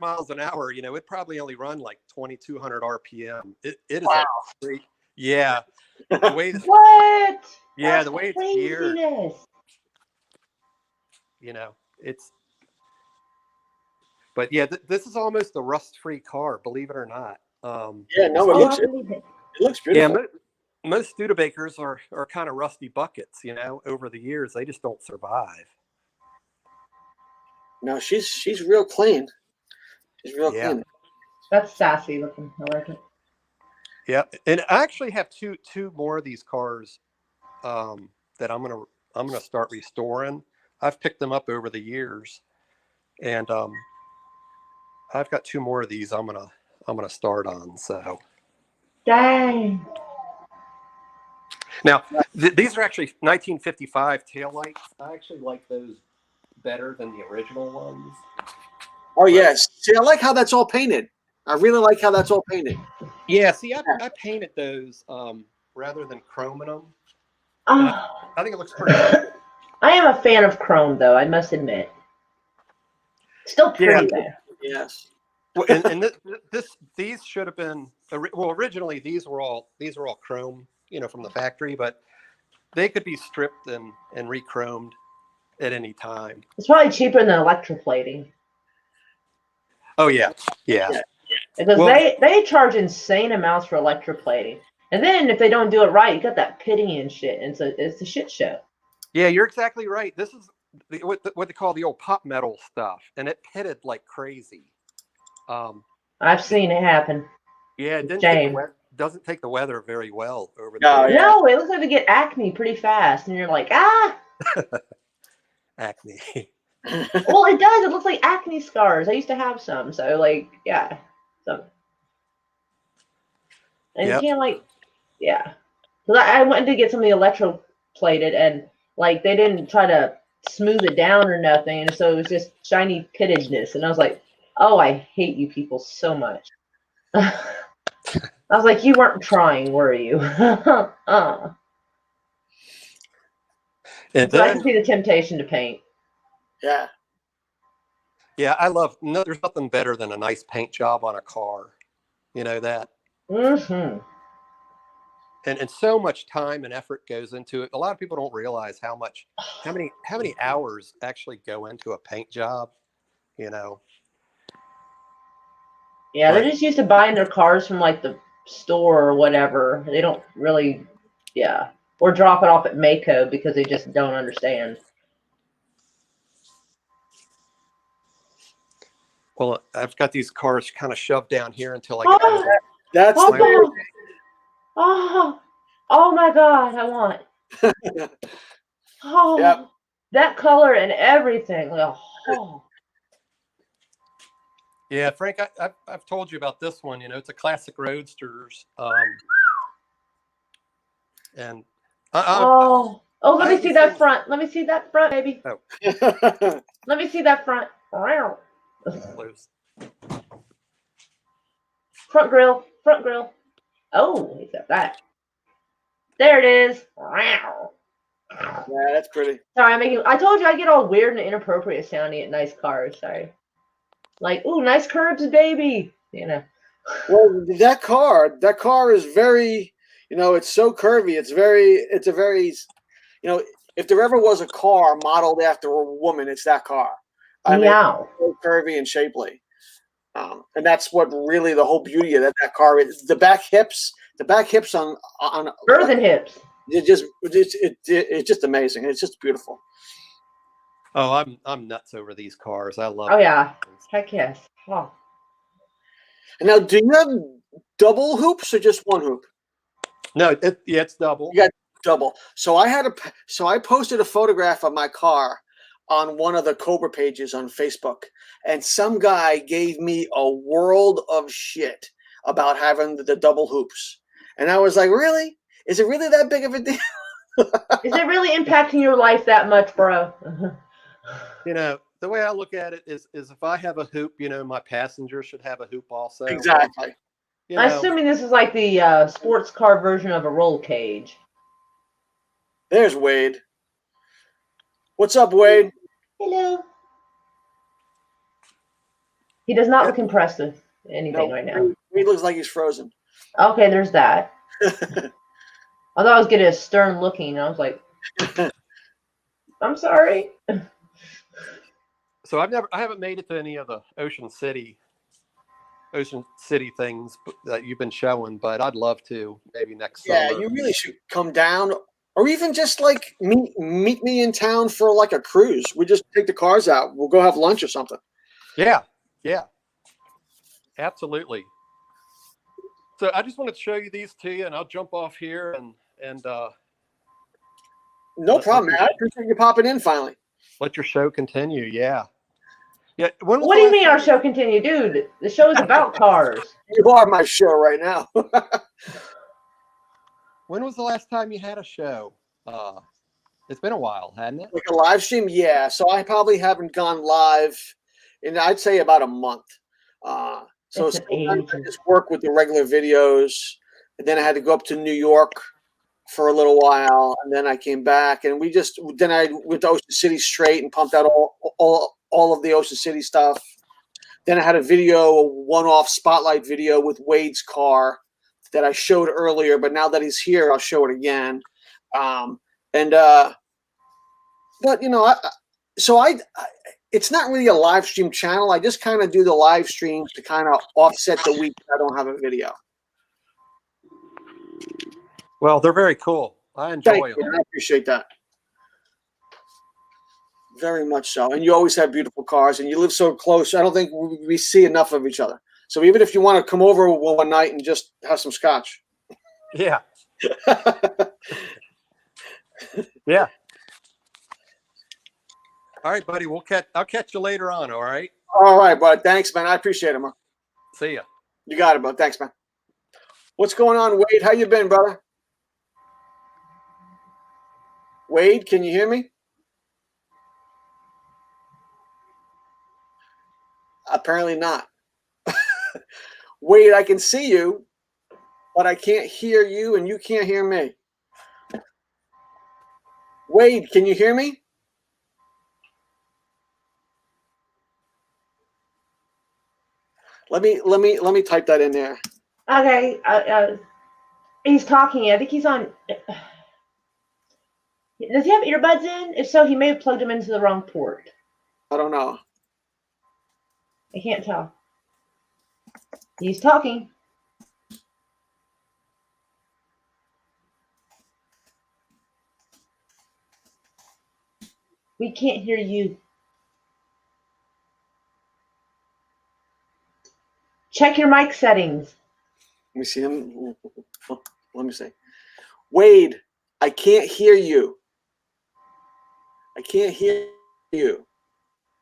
miles an hour. It probably only run like 2,200 RPM. It is wow. a great, yeah. The way What? Yeah, That's the way it's craziness. geared. But yeah, this is almost a rust-free car, believe it or not. Yeah, no, it looks beautiful. Yeah, most Studebakers are kind of rusty buckets, over the years. They just don't survive. No, she's real clean. She's real clean. That's sassy looking. I like it. Yeah, and I actually have two more of these cars that I'm gonna start restoring. I've picked them up over the years, and I've got 2 more of these I'm gonna start on. So Dang. now these are actually 1955 taillights. I actually like those better than the original ones. Oh yes. See, I like how that's all painted. I really like how that's all painted. Yeah. See, I painted those rather than chroming them. Oh, I think it looks pretty good. I am a fan of chrome, though. I must admit. Still pretty there. Yes. Well, and these should have been well. Originally, these were all chrome, from the factory, but they could be stripped and re-chromed at any time. It's probably cheaper than electroplating. Oh yeah. Because Well, they charge insane amounts for electroplating. And then if they don't do it right, you got that pitting and shit. And it's a shit show. yeah, you're exactly right. This is what they call the old pop metal stuff, and it pitted like crazy. I've seen it happen. Yeah, it Shame. doesn't take the weather very well over No, there. yeah. No, it looks like they get acne pretty fast. And you're like, ah! Acne. Well, it does. It looks like acne scars. I used to have some. So, like, yeah. So. And Yep. you can't, yeah. Because I went to get something electroplated, and, they didn't try to smooth it down or nothing. And so it was just shiny pittedness. And I was like, oh, I hate you people so much. I was like, you weren't trying, were you? And So I can see the temptation to paint. Yeah. yeah, there's nothing better than a nice paint job on a car. You know that. Mm-hmm. And so much time and effort goes into it. A lot of people don't realize how many hours actually go into a paint job, Yeah, Right. they're just used to buying their cars from the store or whatever. They don't really, or drop it off at Mako because they just don't understand. Well, I've got these cars kind of shoved down here until I get rid of them. That's Oh, the oh my God, I want. Oh, Yep. that color and everything. Oh. Yeah, Frank, I've told you about this one. It's a classic Roadsters. And Oh, let me I see haven't that seen- front. Let me see that front, baby. Oh. Let me see that front. Wow. Close. Front grill. Oh, he's got that. There it is. Wow. Yeah, that's pretty. Sorry, I told you I get all weird and inappropriate sounding at nice cars. Sorry. Ooh, nice curbs, baby. Well, that car is very, it's so curvy. It's a very, if there ever was a car modeled after a woman, it's that car. I mean, Meow. it's so curvy and shapely. And that's what really the whole beauty of that car is. The back hips on Earthen hips. it's just amazing. It's just beautiful. Oh, I'm nuts over these cars. I love. Oh yeah. Heck yes. Oh. And now, do you have double hoops or just one hoop? No, it's double. You got double. So I posted a photograph of my car on one of the Cobra pages on Facebook, and some guy gave me a world of shit about having the double hoops. And I was like, really? Is it really that big of a deal? Is it really impacting your life that much, bro? The way I look at it is if I have a hoop, my passenger should have a hoop also. Exactly. I'm assuming this is like the sports car version of a roll cage. There's Wade. What's up, Wade? Hello. He does not look impressive anything right now. Wade looks like he's frozen. Okay, there's that. I thought I was getting a stern looking. I was like, I'm sorry. So I haven't made it to any of the Ocean City things that you've been showing, but I'd love to maybe next summer. Yeah, you really should come down, or even just meet me in town for a cruise. We just take the cars out. We'll go have lunch or something. Yeah, absolutely. So I just wanted to show you these to you, and I'll jump off here and No problem, man. I appreciate you popping in finally. let your show continue. Yeah. What do you mean our show continue? Dude, the show is about cars. You are my show right now. When was the last time you had a show? It's been a while, hadn't it? Like a live stream? Yeah. So I probably haven't gone live in, I'd say, about a month. So It's an sometimes I age. just work with the regular videos, and then I had to go up to New York for a little while, and then I came back, and then I went to Ocean City straight and pumped out all of the Ocean City stuff. Then I had a video, a one-off spotlight video with Wade's car that I showed earlier, but now that he's here, I'll show it again. But you know, it's not really a live stream channel. I just kind of do the live streams to kind of offset the week I don't have a video. Well, they're very cool. I enjoy Thank them. you. I appreciate that. Very much so. And you always have beautiful cars, and you live so close. I don't think we see enough of each other. So even if you want to come over one night and just have some scotch. Yeah. Yeah. All right, buddy. I'll catch you later on. All right. All right, bud. Thanks, man. I appreciate it, man. See ya. You got it, bud. Thanks, man. What's going on, Wade? How you been, brother? Wade, can you hear me? Apparently not. Wade, I can see you, but I can't hear you, and you can't hear me. Wade, can you hear me? Let me type that in there. Okay. He's talking. I think he's on. Does he have earbuds in? If so, he may have plugged them into the wrong port. I don't know. I can't tell. He's talking. We can't hear you. Check your mic settings. Let me see him. Let me see. Wade, I can't hear you. I can't hear you.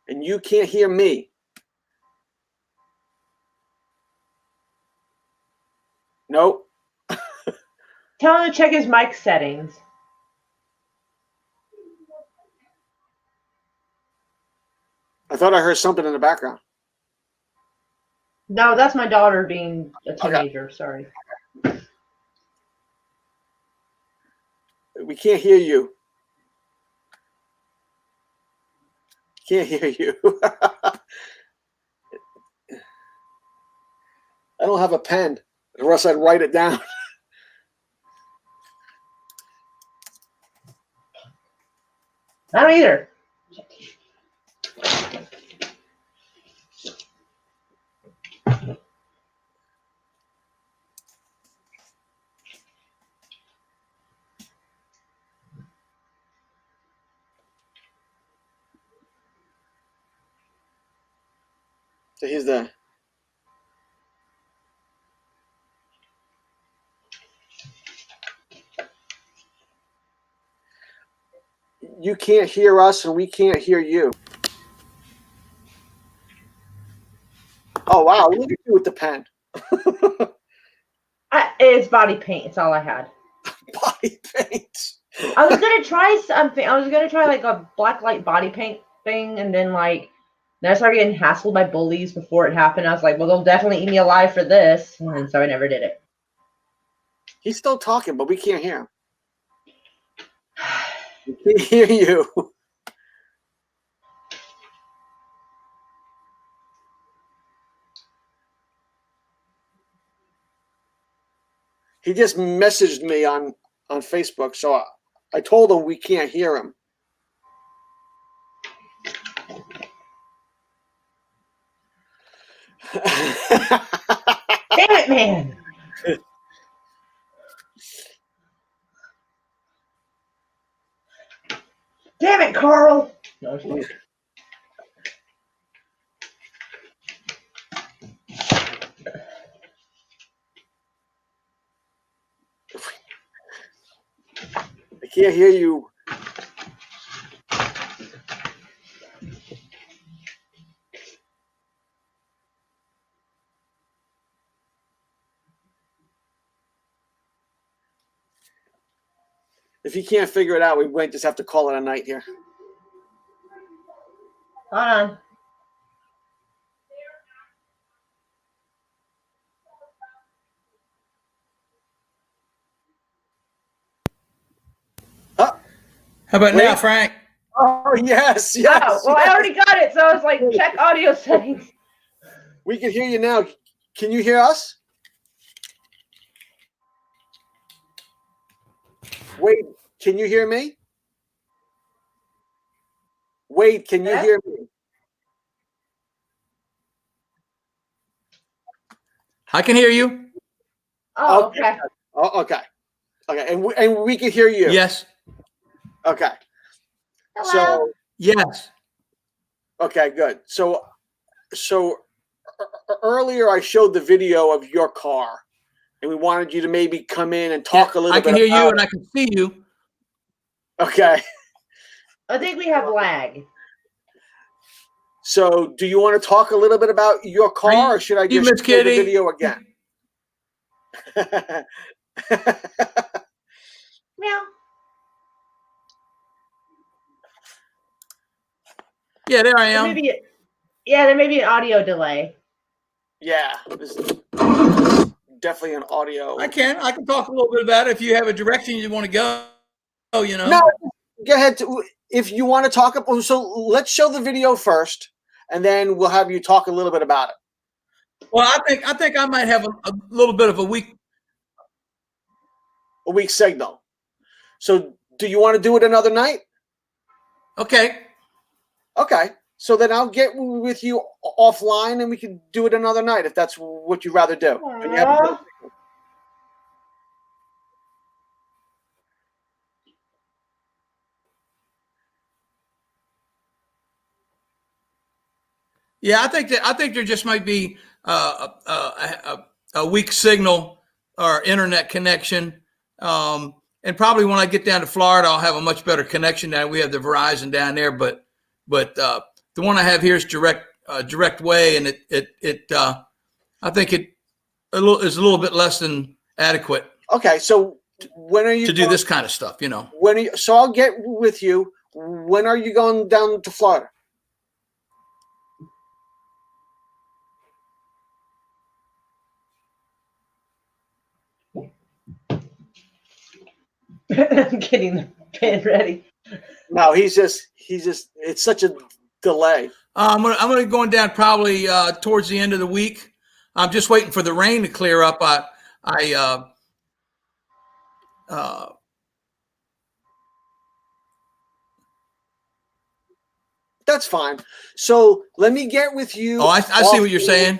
And you can't hear me. Nope. Tell him to check his mic settings. I thought I heard something in the background. No, that's my daughter being a teenager. Okay. Sorry. We can't hear you. Can't hear you. I don't have a pen, or else I'd write it down. I don't either. So here's the. You can't hear us, and we can't hear you. Oh wow! Look at you with the pen. It's body paint. It's all I had. Body paint. I was gonna try something. I was gonna try like a black light body paint thing, and then I started getting hassled by bullies before it happened. I was like, well, they'll definitely eat me alive for this, and so I never did it. He's still talking, but we can't hear him. We can't hear you. He just messaged me on Facebook, so I told him we can't hear him. Damn it, man! Damn it, Carl! No, I can't hear you. If you can't figure it out, we might just have to call it a night here. Hold on. How about now, Frank? Oh, yes, yes. Oh, well, I already got it, so I was like, check audio settings. We can hear you now. Can you hear us? Wade, can you hear me? Wade, can you hear me? I can hear you. Oh, okay. Oh, okay. Okay, and we can hear you. Yes. Okay. Hello. So Yes. okay, good. So earlier I showed the video of your car, and we wanted you to maybe come in and talk a little I bit can hear you about and I can see you. Okay. I think we have lag. So do you want to talk a little bit about your car, or should I You, just Miss play the Kitty? video again? Meow. Yeah, there I There am. may be, there may be an audio delay. Yeah, this is definitely an audio. I can talk a little bit about it if you have a direction you want to go. You know. No, go ahead. If you want to talk about, so let's show the video first, and then we'll have you talk a little bit about it. Well, I think I might have a little bit of a weak signal. So do you want to do it another night? Okay. Okay. So then I'll get with you offline, and we can do it another night if that's what you'd rather do. And you have- Yeah, I think there just might be a weak signal or internet connection. And probably when I get down to Florida, I'll have a much better connection. Now we have the Verizon down there, but the one I have here is direct way, and I think it is a little bit less than adequate. Okay, so when are you to do this kind of stuff? You know, when are you, so I'll get with you. When are you going down to Florida? I'm getting the pen ready. No, he's just it's such a delay. I'm gonna be going down probably towards the end of the week. I'm just waiting for the rain to clear up. That's fine. So let me get with you. Oh, I see what you're saying.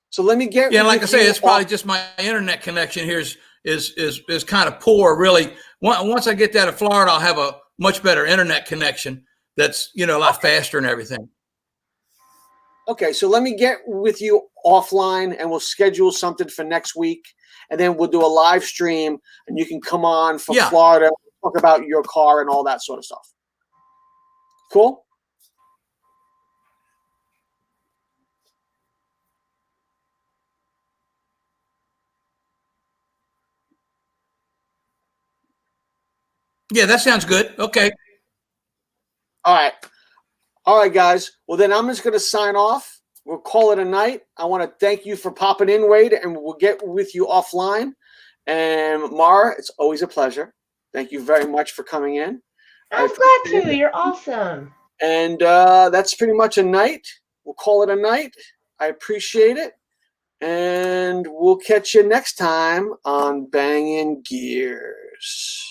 So let me get. Yeah, like I with say, you it's probably just my internet connection here is kind of poor. Really, once I get down to Florida, I'll have a much better internet connection. That's a lot faster and everything. Okay, so let me get with you offline, and we'll schedule something for next week, and then we'll do a live stream, and you can come on from Florida, talk about your car and all that sort of stuff. Cool? Yeah, that sounds good. Okay. All right, guys. Well, then I'm just going to sign off. We'll call it a night. I want to thank you for popping in, Wade, and we'll get with you offline. And Mara, it's always a pleasure. Thank you very much for coming in. I'm glad to. You're awesome. And that's pretty much a night. We'll call it a night. I appreciate it. And we'll catch you next time on Bangin' Gears.